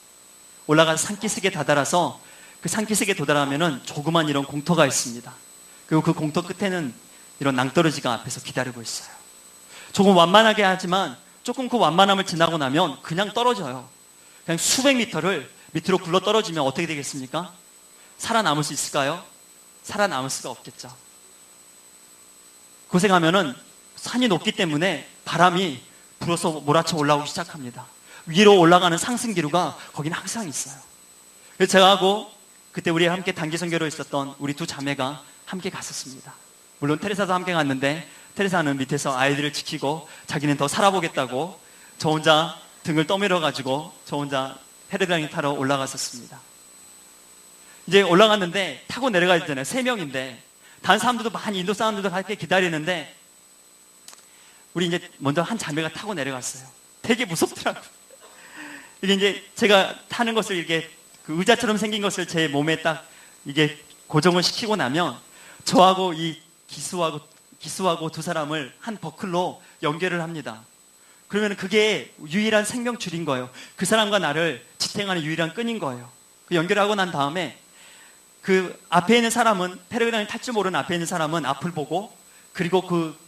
올라가서 산기슭에 다다라서 그 산기슭에 도달하면은 조그만 이런 공터가 있습니다. 그리고 그 공터 끝에는 이런 낭떠러지가 앞에서 기다리고 있어요. 조금 완만하게 하지만 조금 그 완만함을 지나고 나면 그냥 떨어져요. 그냥 수백 미터를 밑으로 굴러 떨어지면 어떻게 되겠습니까? 살아남을 수 있을까요? 살아남을 수가 없겠죠. 그곳에 가면은 산이 높기 때문에 바람이 불어서 몰아쳐 올라오기 시작합니다. 위로 올라가는 상승기류가 거기는 항상 있어요. 그래서 제가 하고 그때 우리 함께 단기 선교로 있었던 우리 두 자매가 함께 갔었습니다. 물론 테레사도 함께 갔는데, 테레사는 밑에서 아이들을 지키고 자기는 더 살아보겠다고 저 혼자 등을 떠밀어가지고 저 혼자 패러글라이딩 타러 올라갔었습니다. 이제 올라갔는데 타고 내려가야 되잖아요. 3명인데 다른 사람들도 많이, 인도 사람들도 함께 기다리는데 우리 이제 먼저 한 자매가 타고 내려갔어요. 되게 무섭더라고요. 이게 이제 제가 타는 것을 이렇게 그 의자처럼 생긴 것을 제 몸에 딱 이게 고정을 시키고 나면 저하고 이 기수하고 두 사람을 한 버클로 연결을 합니다. 그러면 그게 유일한 생명줄인 거예요. 그 사람과 나를 지탱하는 유일한 끈인 거예요. 그 연결하고 난 다음에 그 앞에 있는 사람은, 패러글라이딩 탈 줄 모르는 앞에 있는 사람은 앞을 보고, 그리고 그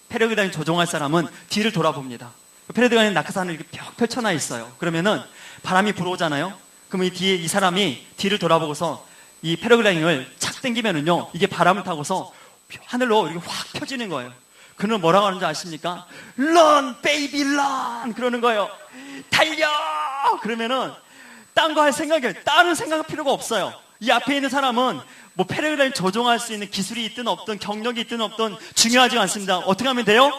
패러글라이딩 조종할 사람은 뒤를 돌아봅니다. 패러글라이딩 낙하산을 이렇게 벽 펼쳐놔 있어요. 그러면은 바람이 불어오잖아요. 그러면 이 뒤에 이 사람이 뒤를 돌아보고서 이 패러글라이딩을 착 당기면은요, 이게 바람을 타고서 하늘로 이렇게 확 펴지는 거예요. 그는 뭐라고 하는지 아십니까? Run, baby, run! 그러는 거예요. 달려! 그러면은 딴 거 할 생각이, 다른 생각 필요가 없어요. 이 앞에 있는 사람은 뭐 패러글라이딩 조종할 수 있는 기술이 있든 없든 경력이 있든 없든 중요하지 않습니다. 어떻게 하면 돼요?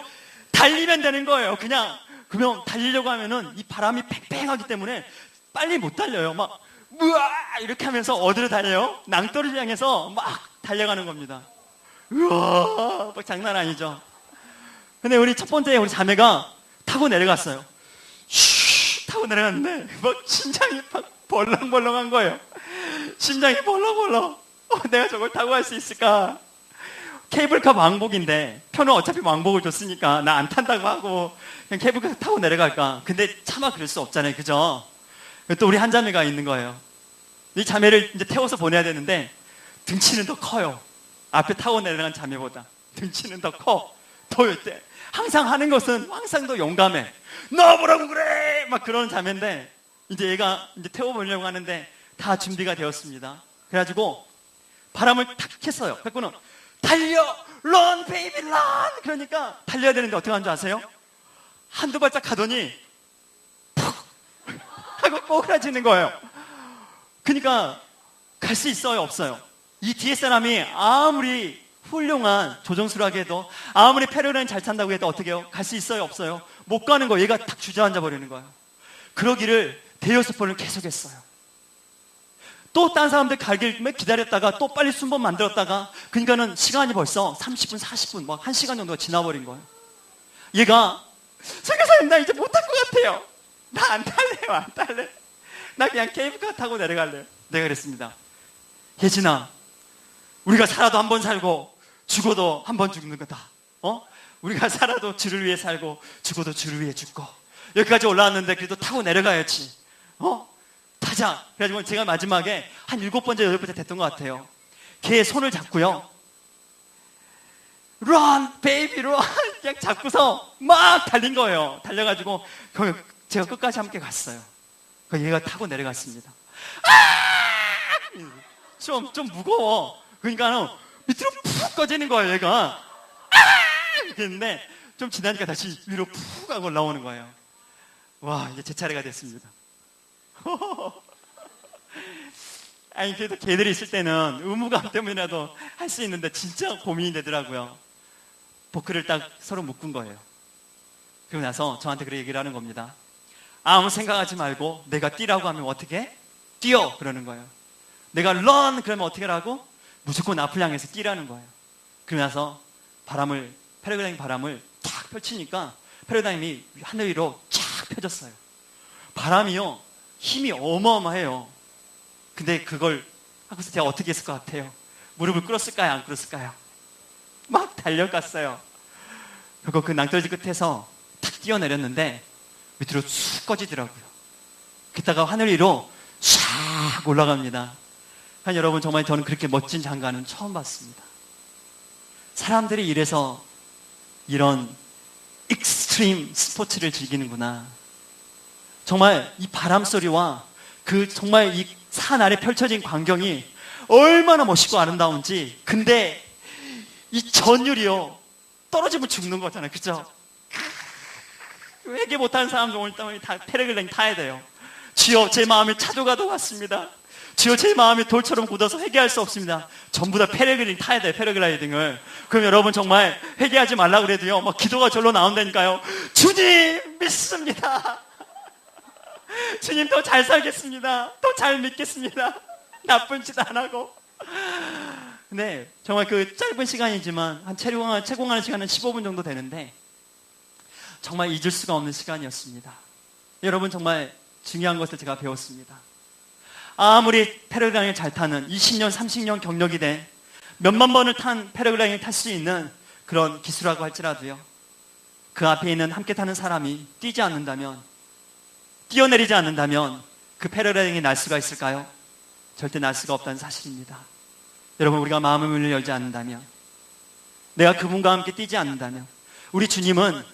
달리면 되는 거예요. 그냥. 그러면 달리려고 하면은 이 바람이 팽팽하기 때문에 빨리 못 달려요. 막 우와 이렇게 하면서 어디로 달려요? 낭떠러지 향해서 막 달려가는 겁니다. 우와 막 장난 아니죠. 근데 우리 첫 번째 우리 자매가 타고 내려갔어요. 슈 타고 내려갔는데 막 심장이 막 벌렁벌렁한 거예요. 심장이 벌렁벌렁. 내가 저걸 타고 갈 수 있을까? 케이블카 왕복인데 표는 어차피 왕복을 줬으니까 나 안 탄다고 하고 그냥 케이블카 타고 내려갈까? 근데 차마 그럴 수 없잖아요. 그죠? 또 우리 한 자매가 있는 거예요. 이 자매를 이제 태워서 보내야 되는데 등치는 더 커요. 앞에 타고 내려간 자매보다 등치는 더 커. 더 이때 항상 하는 것은 항상 더 용감해. 나보라고 그래! 막 그런 자매인데 이제 얘가 이제 태워보려고 하는데 다 준비가 되었습니다. 그래가지고 바람을 탁 켰어요. 그래서는 달려! Run, baby, run! 그러니까 달려야 되는데 어떻게 하는 줄 아세요? 한두 발짝 가더니 푹! 하고 꼬그라지는 거예요. 그러니까 갈 수 있어요? 없어요? 이 뒤에 사람이 아무리 훌륭한 조종수라고 해도 아무리 패러글라이딩 잘 탄다고 해도 어떻게 해요? 갈 수 있어요? 없어요? 못 가는 거 얘가 딱 주저앉아 버리는 거예요. 그러기를 대여섯 번을 계속했어요. 또 딴 사람들 가길 기다렸다가 또 빨리 순번 만들었다가 그러니까는 시간이 벌써 30분, 40분, 막 1시간 정도가 지나버린 거예요. 얘가 설교사님 나 이제 못할 것 같아요. 나 안 탈래요. 안 탈래. 나 그냥 케이블카 타고 내려갈래요. 내가 그랬습니다. 혜진아 우리가 살아도 한 번 살고 죽어도 한 번 죽는 거다. 우리가 살아도 주를 위해 살고 죽어도 주를 위해 죽고 여기까지 올라왔는데 그래도 타고 내려가야지. 타자. 그래가지고 제가 마지막에 한 7번째, 8번째 됐던 것 같아요. 걔의 손을 잡고요. Run, baby, run! 그냥 잡고서 막 달린 거예요. 달려가지고 제가 끝까지 함께 갔어요. 얘가 타고 내려갔습니다. 좀 무거워. 그러니까는 밑으로 푹 꺼지는 거예요, 얘가. 이렇게 했는데 좀 지나니까 다시 위로 푹 하고 올라오는 거예요. 와, 이제 제 차례가 됐습니다. 아니 그래도 걔들이 있을 때는 의무감 때문이라도 할 수 있는데 진짜 고민이 되더라고요. 버클을 딱 서로 묶은 거예요. 그리고 나서 저한테 그렇게 얘기를 하는 겁니다. 아무 생각하지 말고 내가 뛰라고 하면 어떻게 해? 뛰어! 그러는 거예요. 내가 run! 그러면 어떻게 하라고? 무조건 앞을 향해서 뛰라는 거예요. 그러고 나서 패러글라이딩 바람을 탁 펼치니까 패러글라이딩이 하늘 위로 쫙 펴졌어요. 바람이요 힘이 어마어마해요. 근데 그걸 하고서 제가 어떻게 했을 것 같아요? 무릎을 꿇었을까요? 안 꿇었을까요? 막 달려갔어요. 그리고 그 낭떠러지 끝에서 탁 뛰어내렸는데 밑으로 쑥 꺼지더라고요. 그러다가 하늘 위로 샥 올라갑니다. 여러분 정말 저는 그렇게 멋진 장관은 처음 봤습니다. 사람들이 이래서 이런 익스트림 스포츠를 즐기는구나. 정말 이 바람 소리와 그 정말 이 산 아래 펼쳐진 광경이 얼마나 멋있고 아름다운지. 근데 이 전율이요 떨어지면 죽는 거잖아요. 그죠? 회개 못하는 사람 오늘 다 패러글라이딩 타야 돼요. 주여 제 마음이 차도가도 같습니다. 주여 제 마음이 돌처럼 굳어서 회개할 수 없습니다. 전부 다 패러글라이딩 타야 돼요. 패러글라이딩을. 그럼 여러분 정말 회개하지 말라고 그래도요 막 기도가 절로 나온다니까요. 주님 믿습니다. 주님 더 잘 살겠습니다. 더 잘 믿겠습니다. 나쁜 짓 안 하고. 네, 정말 그 짧은 시간이지만 한 채공하는 시간은 15분 정도 되는데 정말 잊을 수가 없는 시간이었습니다. 여러분, 정말 중요한 것을 제가 배웠습니다. 아무리 패러글라이딩을 잘 타는 20년, 30년 경력이 된 몇만 번을 탄 패러글라이딩을 탈 수 있는 그런 기술이라고 할지라도요, 그 앞에 있는 함께 타는 사람이 뛰지 않는다면, 뛰어내리지 않는다면 그 패러글라이딩이 날 수가 있을까요? 절대 날 수가 없다는 사실입니다. 여러분, 우리가 마음의 문을 열지 않는다면, 내가 그분과 함께 뛰지 않는다면, 우리 주님은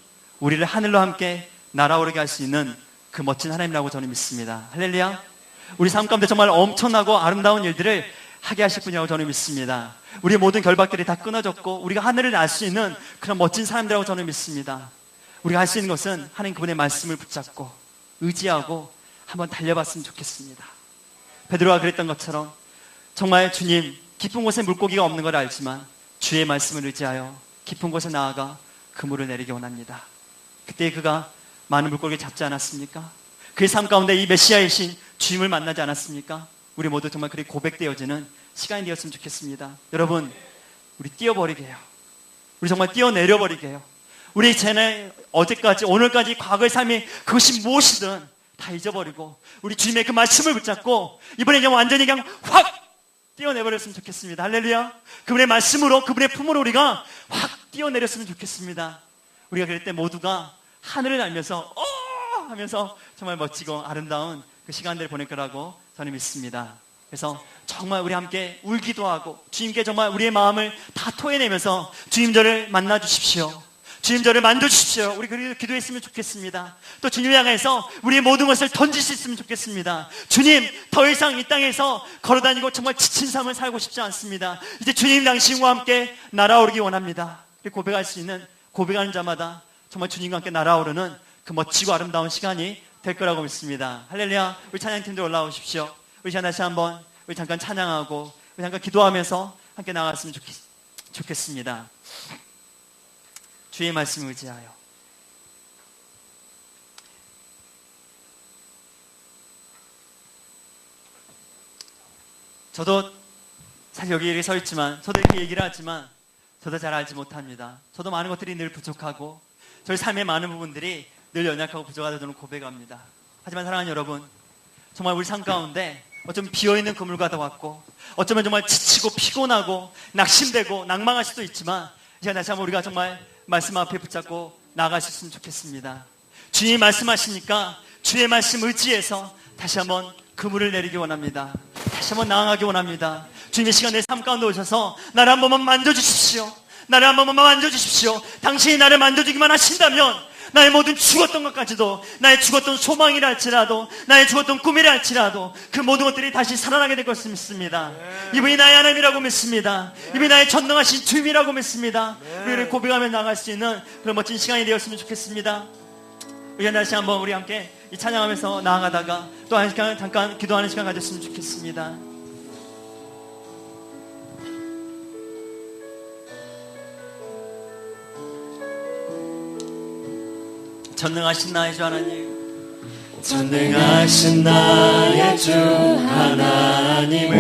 우리를 하늘로 함께 날아오르게 할 수 있는 그 멋진 하나님이라고 저는 믿습니다. 할렐루야. 우리 삶 가운데 정말 엄청나고 아름다운 일들을 하게 하실 분이라고 저는 믿습니다. 우리의 모든 결박들이 다 끊어졌고 우리가 하늘을 날 수 있는 그런 멋진 사람들이라고 저는 믿습니다. 우리가 할 수 있는 것은 하나님 그분의 말씀을 붙잡고 의지하고 한번 달려봤으면 좋겠습니다. 베드로가 그랬던 것처럼 정말 주님, 깊은 곳에 물고기가 없는 걸 알지만 주의 말씀을 의지하여 깊은 곳에 나아가 그물을 내리기 원합니다. 그때 그가 많은 물고기를 잡지 않았습니까? 그의 삶 가운데 이 메시아이신 주님을 만나지 않았습니까? 우리 모두 정말 그렇게 고백되어지는 시간이 되었으면 좋겠습니다. 여러분, 우리 뛰어버리게 해요. 우리 정말 뛰어내려버리게 해요. 우리 쟤네 어제까지 오늘까지 과거의 삶이 그것이 무엇이든 다 잊어버리고 우리 주님의 그 말씀을 붙잡고 이번에 그냥 완전히 그냥 확 뛰어내버렸으면 좋겠습니다. 할렐루야. 그분의 말씀으로, 그분의 품으로 우리가 확 뛰어내렸으면 좋겠습니다. 우리가 그럴 때 모두가 하늘을 날면서 하면서 정말 멋지고 아름다운 그 시간들을 보낼 거라고 저는 믿습니다. 그래서 정말 우리 함께 울기도 하고 주님께 정말 우리의 마음을 다 토해내면서 주님 저를 만나 주십시오, 주님 저를 만져주십시오, 우리 그렇게 기도했으면 좋겠습니다. 또 주님을 향해서 우리의 모든 것을 던질 수 있으면 좋겠습니다. 주님, 더 이상 이 땅에서 걸어다니고 정말 지친 삶을 살고 싶지 않습니다. 이제 주님 당신과 함께 날아오르기 원합니다. 고백할 수 있는, 고백하는 자마다 정말 주님과 함께 날아오르는 그 멋지고 아름다운 시간이 될 거라고 믿습니다. 할렐루야. 우리 찬양팀들 올라오십시오. 우리 다시 한번 우리 잠깐 찬양하고 우리 잠깐 기도하면서 함께 나갔으면 좋겠습니다. 주의 말씀을 의지하여. 저도 사실 여기 이렇게 서 있지만, 저도 이렇게 얘기를 하지만 저도 잘 알지 못합니다. 저도 많은 것들이 늘 부족하고 저희 삶의 많은 부분들이 늘 연약하고 부족하다 저는 고백합니다. 하지만 사랑하는 여러분, 정말 우리 삶 가운데 어쩌면 비어있는 그물과도 같고 어쩌면 정말 지치고 피곤하고 낙심되고 낭망할 수도 있지만 이제 다시 한번 우리가 정말 말씀 앞에 붙잡고 나아가셨으면 좋겠습니다. 주님이 말씀하시니까 주의 말씀 의지해서 다시 한번 그물을 내리기 원합니다. 다시 한번 나아가기 원합니다. 주님의 시간 내 삶 가운데 오셔서 나를 한 번만 만져주십시오. 나를 한 번만 만져주십시오. 당신이 나를 만져주기만 하신다면 나의 모든 죽었던 것까지도, 나의 죽었던 소망이라 할지라도, 나의 죽었던 꿈이라 할지라도 그 모든 것들이 다시 살아나게 될 것을 믿습니다. 이분이 나의 하나님이라고 믿습니다. 이분이 나의 전능하신 주님이라고 믿습니다. 우리를 고백하며 나아갈 수 있는 그런 멋진 시간이 되었으면 좋겠습니다. 우리 다시 한번 우리 함께 이 찬양하면서 나아가다가 또 한 시간 잠깐 기도하는 시간 가졌으면 좋겠습니다. 전능하신 나의 주 하나님, 전능하신 나의 주 하나님을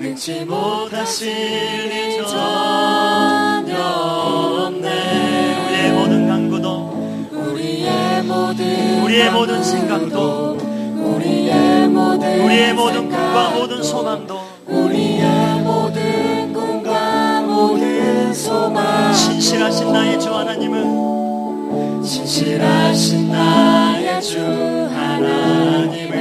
능치 못하실 일 전혀 없네. 우리의 모든 강구도, 우리의 모든 생각도, 우리의 모든 꿈과 모든 소망도, 우리의 모든 꿈과 모든 소망, 신실하신 나의 주 하나님은, 신실하신 나의 주 하나님을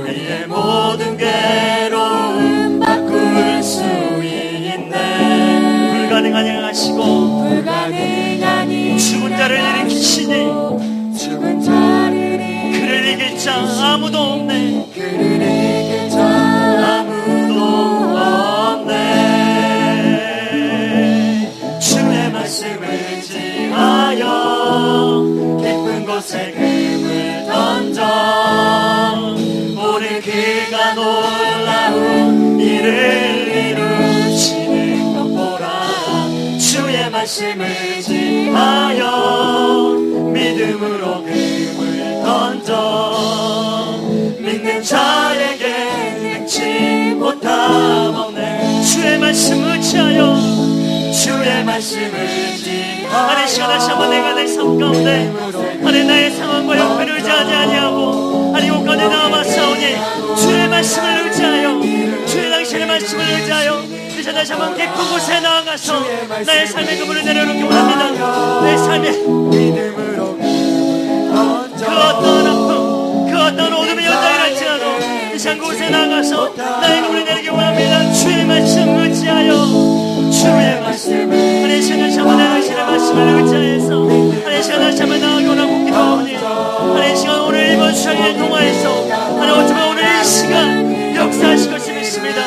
우리의 모든 괴로움 바꿀 수 있네. 불가능한 일 하시고 죽은 자를 일으키시니 죽은 자를 그를 이길 자 아무도 없네. 그를 이길 자 아무도 없네. 주의 말씀을 의지하여 깊은 곳에 금을 던져 오늘 그가 놀라운 일을 이루시는 것 보라. 주의 말씀을 의지하여 믿음으로 금을 던져 믿는 자에게 능치 못함 없네. 주의 주의 말씀을 의지하여 주의 말씀을 의지하여 하나님 시간 다시 한번 내가 내 삶 가운데 하나님 나의 상황과 형편을 의지하지 아니하고 하나님 옷 가운데 나와 싸우니 주의 말씀을 의지하여 주의 당신의 말씀을 의지하여 이제 다시 한번 깊은 곳에 나아가서 나의 삶의 그물을 내려놓기 원합니다. 내 삶의 믿음으로 그 어떤 아픔 그 어떤 어둠이 연장이랄지라도 이 시간 곳에 나아가서 나의 그물을 내리기 원합니다. 주의 말씀 의지하여 주의 말씀을 하나님 시간 다시 한번 내 당신의 말씀을 의지하여서 하나님 시간 다시 한번 나아가기 원하고 기도하오니 하나님 시간 오늘 이번 수양의 동화에서 하나님 어쩌면 오늘 이 시간 역사하실 것을 믿습니다.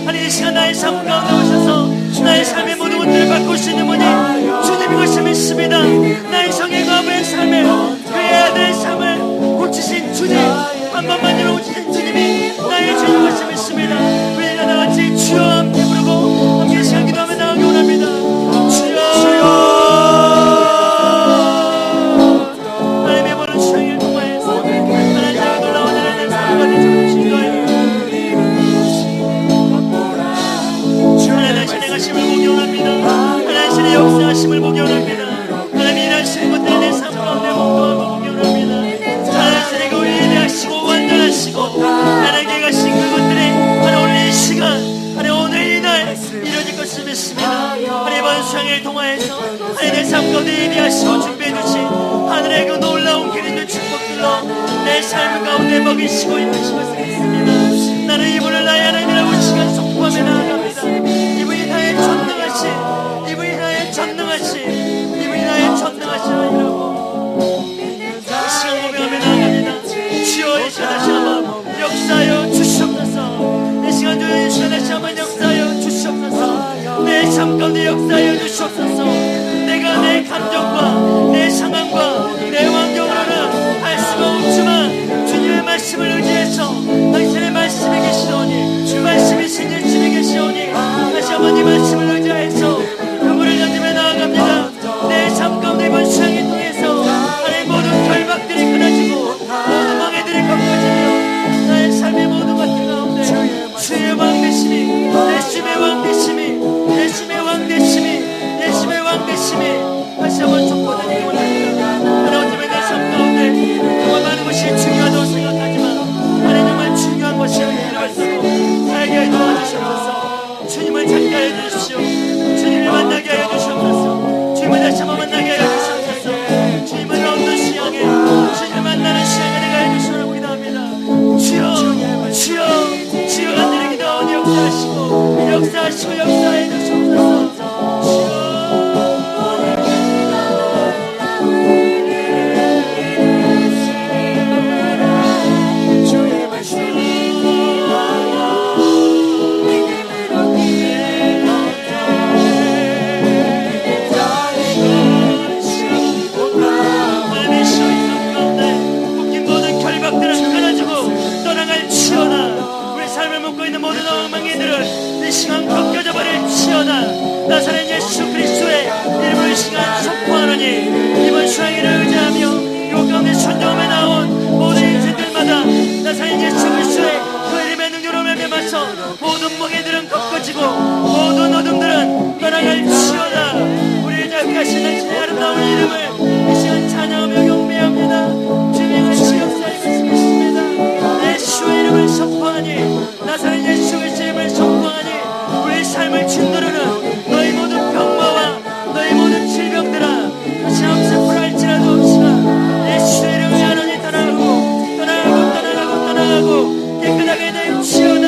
하나님 이 시간 나의 삶 가운데 오셔서 나의 삶의 모든 것들을 바꿀 수 있는 분이 주님인 것을 믿습니다. 나의 성의 과부의 삶에 그의 아들의 삶을 고치신 주님 한 번만으로 고치신 주님이 나의 주인 것을 믿습니다. 우리가 나같이 주여 함께 부르고 함께 시간 기도하며 나가기 원합니다. 주여 하나님의 보는 수양의 동화에서 하나님의 놀라운 하나님의 삶을 가진 주님을 하나님 당신의 가심을 보기 원합니다. 하나님 당신의 역사하심을 보기 원합니다. 하나님 일하시는 것들을 내 삶 가운데 목도하고 보기 원합니다. 하나님 당신의 그 위대하시고 완전하시고 하나님께 가신 그것들이 하나님 오늘 이 시간 하나님 오늘 이날 이루어질 것을 믿습니다. 하나님 이번 수양의 동화에서 하나님 내 삶 가운데 예비하시고 준비해주신 하늘의 그 놀라운 길 있는 축복들로 내 삶 가운데 먹이시고 입히신 것을 믿습니다. 나는 이분을 나의 하나님이라고 이 시간 선포하며 나아갑니다. 이분이 나의 전능하신 이분이 나의 전능하신 이분이 나의 전능하신 하나님이라고 이 시간 고백하며 나아갑니다. 주여 이 시간 다시 한번 역사하여 주시옵소서. 이 시간 주여 이 시간 다시 한번 역사하여 주시옵소서. 내 삶 가운데 역사하여 주시옵소서. 내가 내 감정과 내 상황과 내 환경으로는 할 수가 없지만 주님의 말씀을 의지해서 당신의 말씀에 계시오니 주 말씀이 신예심에 계시오니 다시 한번 이 말씀을 의지해서 그물을 던지며 나아갑니다. 내 삶 가운데 이번 수양을 통해서 하나의 모든 결박들이 끊어지고 모든 망해들이 꺾어지며 나의 삶의 모든 것들 가운데 주의 왕되심이 예수의 왕되심이 예수의 왕되심이 예수의 왕되심이 다시 한번 촉구하는 원합니다. 하나님의 내 삶 가운데 정말 많은 것이 중요하다고 생각하지만 하나님 정말 중요한 것이 이루어지고 살게 하여 도와주시옵소서. 주님을 찾게 하여 주십시오. 주님을 만나게 하여 주시옵소서. 주님을 다시 한번 만나게 하여 주시옵소서. 주님을 얻는 시향에 주님을 만나는 시향에 내가 해 주시라고 기도합니다. 주여 주여 주여 간절히 기도하오니 역사하시고 역사하시고 역사해 주시옵소서. 주여 모든 엉망이들을 이 시간 벗겨져 버릴지어다. 나사렛 예수 그리스도의 이름을 이 시간 선포하노니 이번 수양이를 의지하며 요 가운데 순종함에 나온 모든 인생들마다 나사렛 예수 그리스도의 그 이름의 능력으로 맴매면서 모든 멍에들은 꺾어지고 모든 어둠들은 떠나갈지어다. 우리의 자비하신 당신의 아름다운 이름을 이 시간 찬양하며 경배합니다. 주님의 같이 역사할 것을 믿습니다. 예수의 이름을 선포하니 나사렛 예수 그리스도의 이름을 선포하니 우리의 삶을 짓누르는 너희 모든 병마와 너희 모든 질병들아 다시 암세포를 할지라도 시간 예수의 이름을 하나님 떠나가고 떠나가고 떠나가고 떠나가고 깨끗하게 될지어다.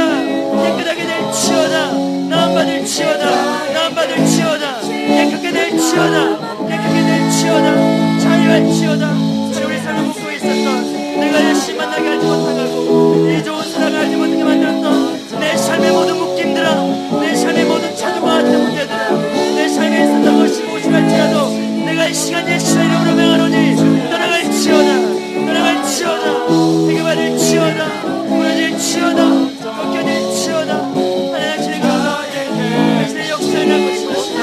깨끗하게 될지어다. 나음받을지어다. 나음받을지어다. 깨끗하게 될지어다. 깨끗하게 될지어다. 자유할지어다. 우리 삶을 묻고 있었던 내가 열심히 만나게 하지 못하고 이 좋은 사랑을 하지 못하게 만들었던 내 삶의 모든 묶임들아 내 삶의 모든 자주와 같은 문제들아 내 삶에 있었던 것이 무엇이랄지라도 내가 이 시간 예수의 이름으로 명하노니 떠나갈지어다. 떠나갈지어다. 해결받을지어다. 무너질지어다. 꺾여질지어다. 하나님 당신의 가운데 당신의 역사를 하고 싶으시다.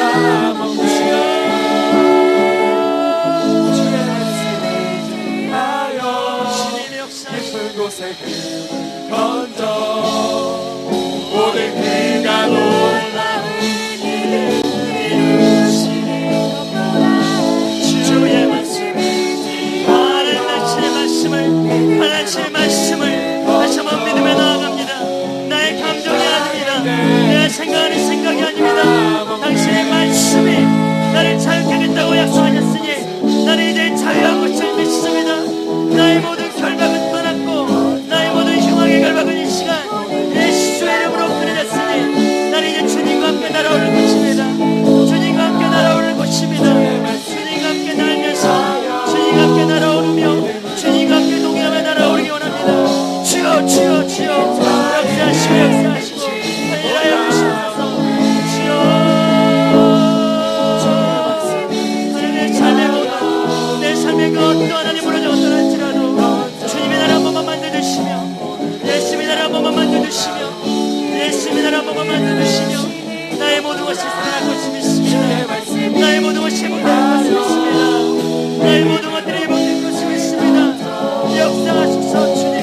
곳에 금을 던져 오늘 그가 놀라운 살겠다고 약속하셨으니 나는 이제 자유한 것을 믿습니다. 나의 모든 결박은 떠났고 나의 모든 흉악의 결박은 이 시간 예수의 이름으로 끊어졌으니 나는 이제 주님과 함께 날아오를 것입니다. 주님과 함께 날아오를 것입니다. 주님과 함께 날면서 주님과 함께 날아오르며 주님과 함께 동행하며 날아오르기 원합니다. 주여 주여 주여 역사하시고 역사하시고 하늘나라에 오시옵소서. 주여 하나님의 삶의 모든 내 삶의 그 어떠한 하나님 무너져 어떠할지라도 주님의 나라 한 번만 만들어주시며 예수님의 나라 한 번만 만들어주시며 예수님의 나라 한 번만 만들어주시며 나의 모든 것이 살아날 것을 믿습니다. 나의 모든 것이 회복될 것을 믿습니다. 나의 모든 것들이 회복될 것을 믿습니다. 역사하소서 주님.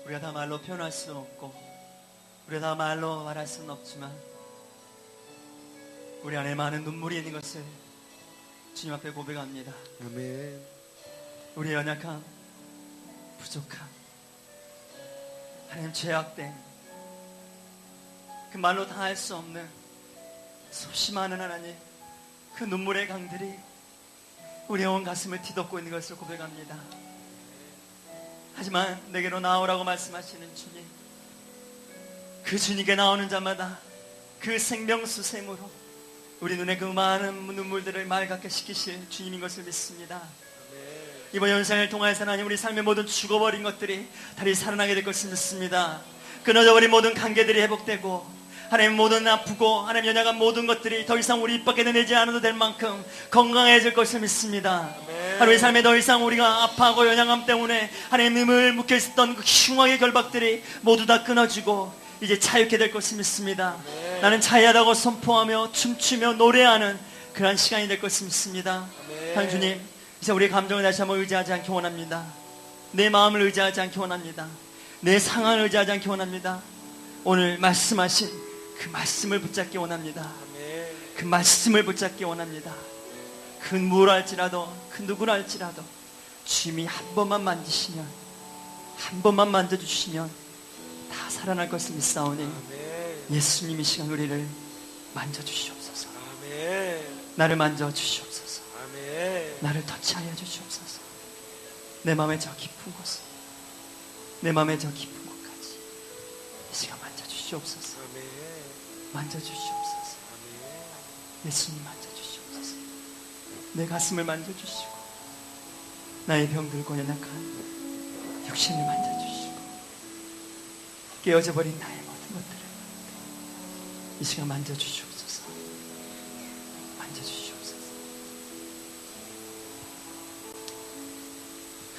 우리가 다 말로 표현할 수는 없고 우리가 다 말로 말할 수는 없지만 우리 안에 많은 눈물이 있는 것을 주님 앞에 고백합니다. 아멘. 우리의 연약함, 부족함, 하나님 죄악됨, 그 말로 다 할 수 없는 수없이 많은 하나님 그 눈물의 강들이 우리의 온 가슴을 뒤덮고 있는 것을 고백합니다. 하지만 내게로 나오라고 말씀하시는 주님, 그 주님께 나오는 자마다 그 생명수샘으로 우리 눈에 그 많은 눈물들을 맑게 시키실 주님인 것을 믿습니다. 이번 연상을 통하여서 하나님 우리 삶의 모든 죽어버린 것들이 다시 살아나게 될 것을 믿습니다. 끊어져버린 모든 관계들이 회복되고 하나님 모든 아프고 하나님 연약한 모든 것들이 더 이상 우리 입 밖에 내지 않아도 될 만큼 건강해질 것을 믿습니다. 하나님 우리 삶에 더 이상 우리가 아파하고 연약함 때문에 하나님 힘을 묶여있었던 그 흉악의 결박들이 모두 다 끊어지고 이제 자유케 될 것을 믿습니다. 나는 자유하다고 선포하며 춤추며 노래하는 그런 시간이 될 것을 믿습니다. 하나님 주님, 이제 우리의 감정을 다시 한번 의지하지 않기 원합니다. 내 마음을 의지하지 않기 원합니다. 내 상황을 의지하지 않기 원합니다. 오늘 말씀하신 그 말씀을 붙잡기 원합니다. 그 말씀을 붙잡기 원합니다. 그 무엇 할지라도, 그 누구라 할지라도 주님이 한 번만 만지시면, 한 번만 만져주시면 다 살아날 것을 믿사오니 예수님이 시간 우리를 만져주시옵소서. 나를 만져주시옵소서. 나를 터치하여 주시옵소서. 내 마음의 저 깊은 곳을, 내 마음의 저 깊은 곳까지 이 시간 만져주시옵소서. 만져주시옵소서. 예수님 만져주시옵소서. 내 가슴을 만져주시고 나의 병들고 연약한 육신을 만져주시고 깨어져 버린 나의 모든 것들을 이 시간 만져주시옵소서. 만져주시옵소서.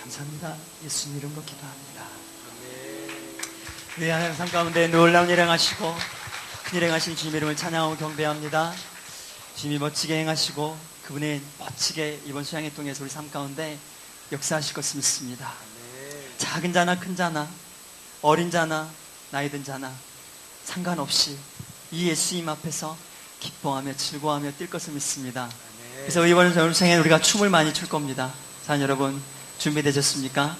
감사합니다. 예수님 이름으로 기도합니다. 우리 하나님 삶 가운데 놀라운 일 행하시고 큰일 행하신 주님 이름을 찬양하고 경배합니다. 주님이 멋지게 행하시고 그분이 멋지게 이번 수양회 통해서 우리 삶 가운데 역사하실 것을 믿습니다. 작은 자나 큰 자나 어린 자나 나이 든 자나 상관없이 이 예수님 앞에서 기뻐하며 즐거워하며 뛸 것을 믿습니다. 그래서 이번 수양회 우리가 춤을 많이 출 겁니다. 자, 여러분 준비되셨습니까?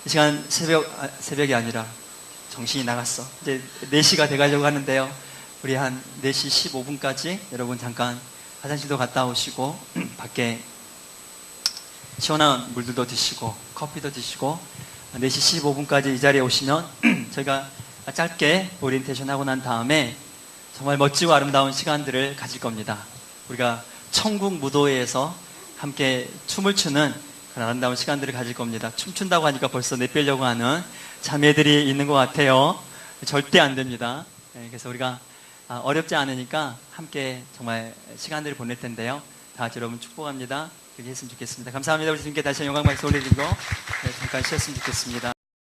이 시간 새벽이 아니라 정신이 나갔어. 이제 4시가 돼가려고 하는데요. 우리 한 4시 15분까지 여러분 잠깐 화장실도 갔다 오시고 밖에 시원한 물들도 드시고 커피도 드시고 4시 15분까지 이 자리에 오시면 저희가 짧게 오리엔테이션 하고 난 다음에 정말 멋지고 아름다운 시간들을 가질 겁니다. 우리가 천국 무도회에서 함께 춤을 추는 그런 아름다운 시간들을 가질 겁니다. 춤춘다고 하니까 벌써 내빼려고 하는 자매들이 있는 것 같아요. 절대 안 됩니다. 그래서 우리가 어렵지 않으니까 함께 정말 시간들을 보낼 텐데요. 다 같이 여러분 축복합니다. 그렇게 했으면 좋겠습니다. 감사합니다. 우리 주님께 다시 영광 박수 올려드리고 잠깐 쉬었으면 좋겠습니다.